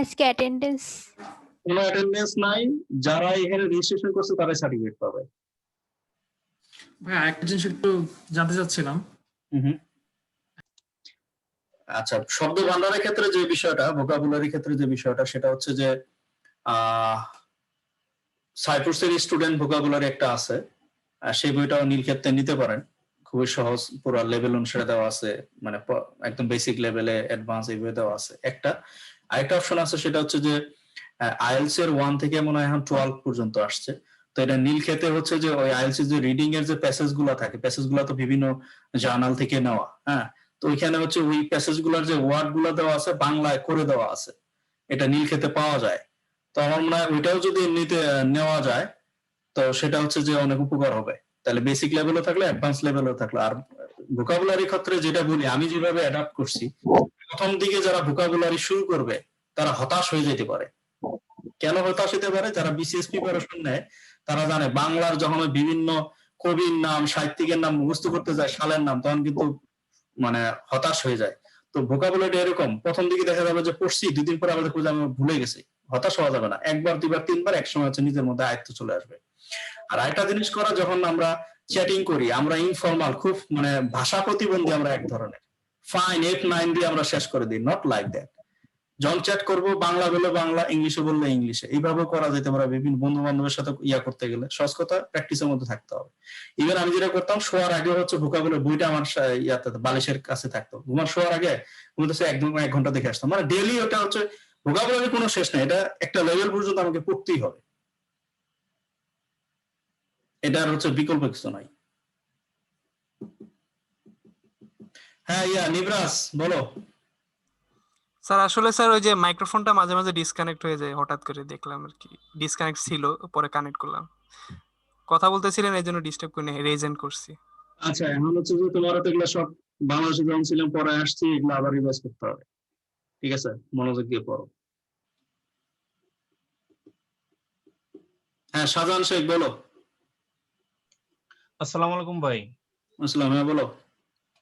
আজকে অ্যাটেন্ডেন্স কোনো অ্যাটেন্ডেন্স নাই, যারা এখানে রেজিস্ট্রেশন করছে তারাই সার্টিফিকেট পাবে। ভাই একটা জিনিস একটু জানতে চাচ্ছিলাম। আচ্ছা, শব্দ ভান্ডারের ক্ষেত্রে যে বিষয়টা, ভোকাবুলারি ক্ষেত্রে যে বিষয়টা, সেটা হচ্ছে যে সাইপ্রাসের স্টুডেন্ট ভোকাবুলারি একটা আছে, সেই বইটাও নীলক্ষেত্রে নিতে পারেন। খুবই সহজ, পুরো লেভেল অনুসারে দেওয়া আছে, মানে একদম বেসিক লেভেলে, অ্যাডভান্স এইভাবে দেওয়া আছে একটা। আরেকটা অপশন আছে, সেটা হচ্ছে যে আইএলটিএস এর 1 থেকে মনে হয় এখন 12 পর্যন্ত আসছে। তো এটা নীলক্ষেতে হচ্ছে যে ওই আইএলটিএস যে রিডিং এর যে প্যাসেজ গুলা থাকে, প্যাসেজ গুলা তো বিভিন্ন জার্নাল থেকে নেওয়া। হ্যাঁ, তো ওইখানে হচ্ছে ওই প্যাসেজ গুলার যে ওয়ার্ড গুলা দেওয়া আছে, বাংলায় করে দেওয়া আছে, এটা নীলক্ষেতে পাওয়া যায়। তো আমার মনে হয় ওইটাও যদি এমনিতে নেওয়া যায়, তো সেটা হচ্ছে যে অনেক উপকার হবে। তাহলে বেসিক লেভেলও থাকলে, অ্যাডভান্স লেভেলও থাকলো। আর ভোকাবুলারি ক্ষেত্রে যেটা বলি, আমি যেভাবে অ্যাডাপ্ট করছি, প্রথম দিকে যারা ভোকাবুলারি শুরু করবে তারা হতাশ হয়ে যেতে পারে। কেন হতাশ হতে পারে? যারা বিসিএস প্রিপারেশন নেয় তারা জানে বাংলার যখন বিভিন্ন কবির নাম, সাহিত্যিকের নাম মুখস্থ করতে যায়, সালের নাম, তখন কিন্তু মানে হতাশ হয়ে যায়। তো ভোকাবুলারি এরকম, প্রথম দিকে দেখা যাবে যে পড়ছি, 2 দিন পরে আমাদের খুঁজে আমি ভুলে গেছি। হতাশ হওয়া যাবে না, একবার, দুইবার, তিনবার, একসময় হচ্ছে নিজের মধ্যে আয়ত্ত চলে আসবে। আর আরেকটা জিনিস করা, যখন আমরা চ্যাটিং করি, আমরা ইনফর্মাল, খুব মানে ভাষা প্রতিবন্ধী আমরা এক ধরনের, ফাইন 8-9 দিয়ে আমরা শেষ করে দিই, নট লাইক দ্যাট। যখন চ্যাট করবো, বাংলা বললে বাংলা, ইংলিশে বললে ইংলিশে, এইভাবে করা যেতে পারে। বিভিন্ন বন্ধু বান্ধবের সাথে ইয়া করতে গেলে সহজ কথা, প্র্যাকটিসের মধ্যে থাকতে হবে। ইভেন আমি যেটা করতাম, শোয়ার আগে হচ্ছে ভোকাবুলারি বইটা আমার ইয়াতে বালিশের কাছে থাকতো, ঘুমার শোয়ার আগে ঘুমাতে 1 ঘন্টা দেখে আসতাম। মানে ডেইলি ওটা হচ্ছে, ভোকাবুলারি কোনো শেষ নেই, এটা একটা লেভেল পর্যন্ত আমাকে পড়তেই হবে, এটার হচ্ছে বিকল্প কিছু নাই। হ্যাঁ, নিবরাস বলো। স্যার আসলে স্যার ওই যে মাইক্রোফোনটা মাঝে মাঝে ডিসকানেক্ট হয়ে যায়, হঠাৎ করে দেখলাম আর কি, ডিসকানেক্ট ছিল, পরে কানেক্ট করলাম, কথা বলতেছিলেন এই জন্য ডিস্টার্ব করে রেজেন্ট করছি। আচ্ছা, এখন হচ্ছে যে তোমারও তো এগুলো সব বাংলাদেশে যখন ছিলাম পরে আসছি, এগুলো আবার রিভাইজ করতে হবে। ঠিক আছে, মনোযোগ দিয়ে পড়ো। হ্যাঁ, শাহজাহান শেখ বলো। আসসালামু আলাইকুম ভাই। আসসালাম, হ্যাঁ বলো।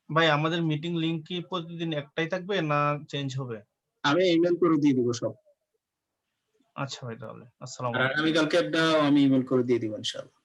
ভাই আমাদের মিটিং লিংক কি প্রতিদিন একটাই থাকবে না চেঞ্জ হবে? আমি ইমেল করে দিয়ে দিব সব। আচ্ছা ভাই, তাহলে আসসালামু আর আলাইকুম। আগামীকালকে আমি ইমেল করে দিয়ে দিব ইনশাআল্লাহ।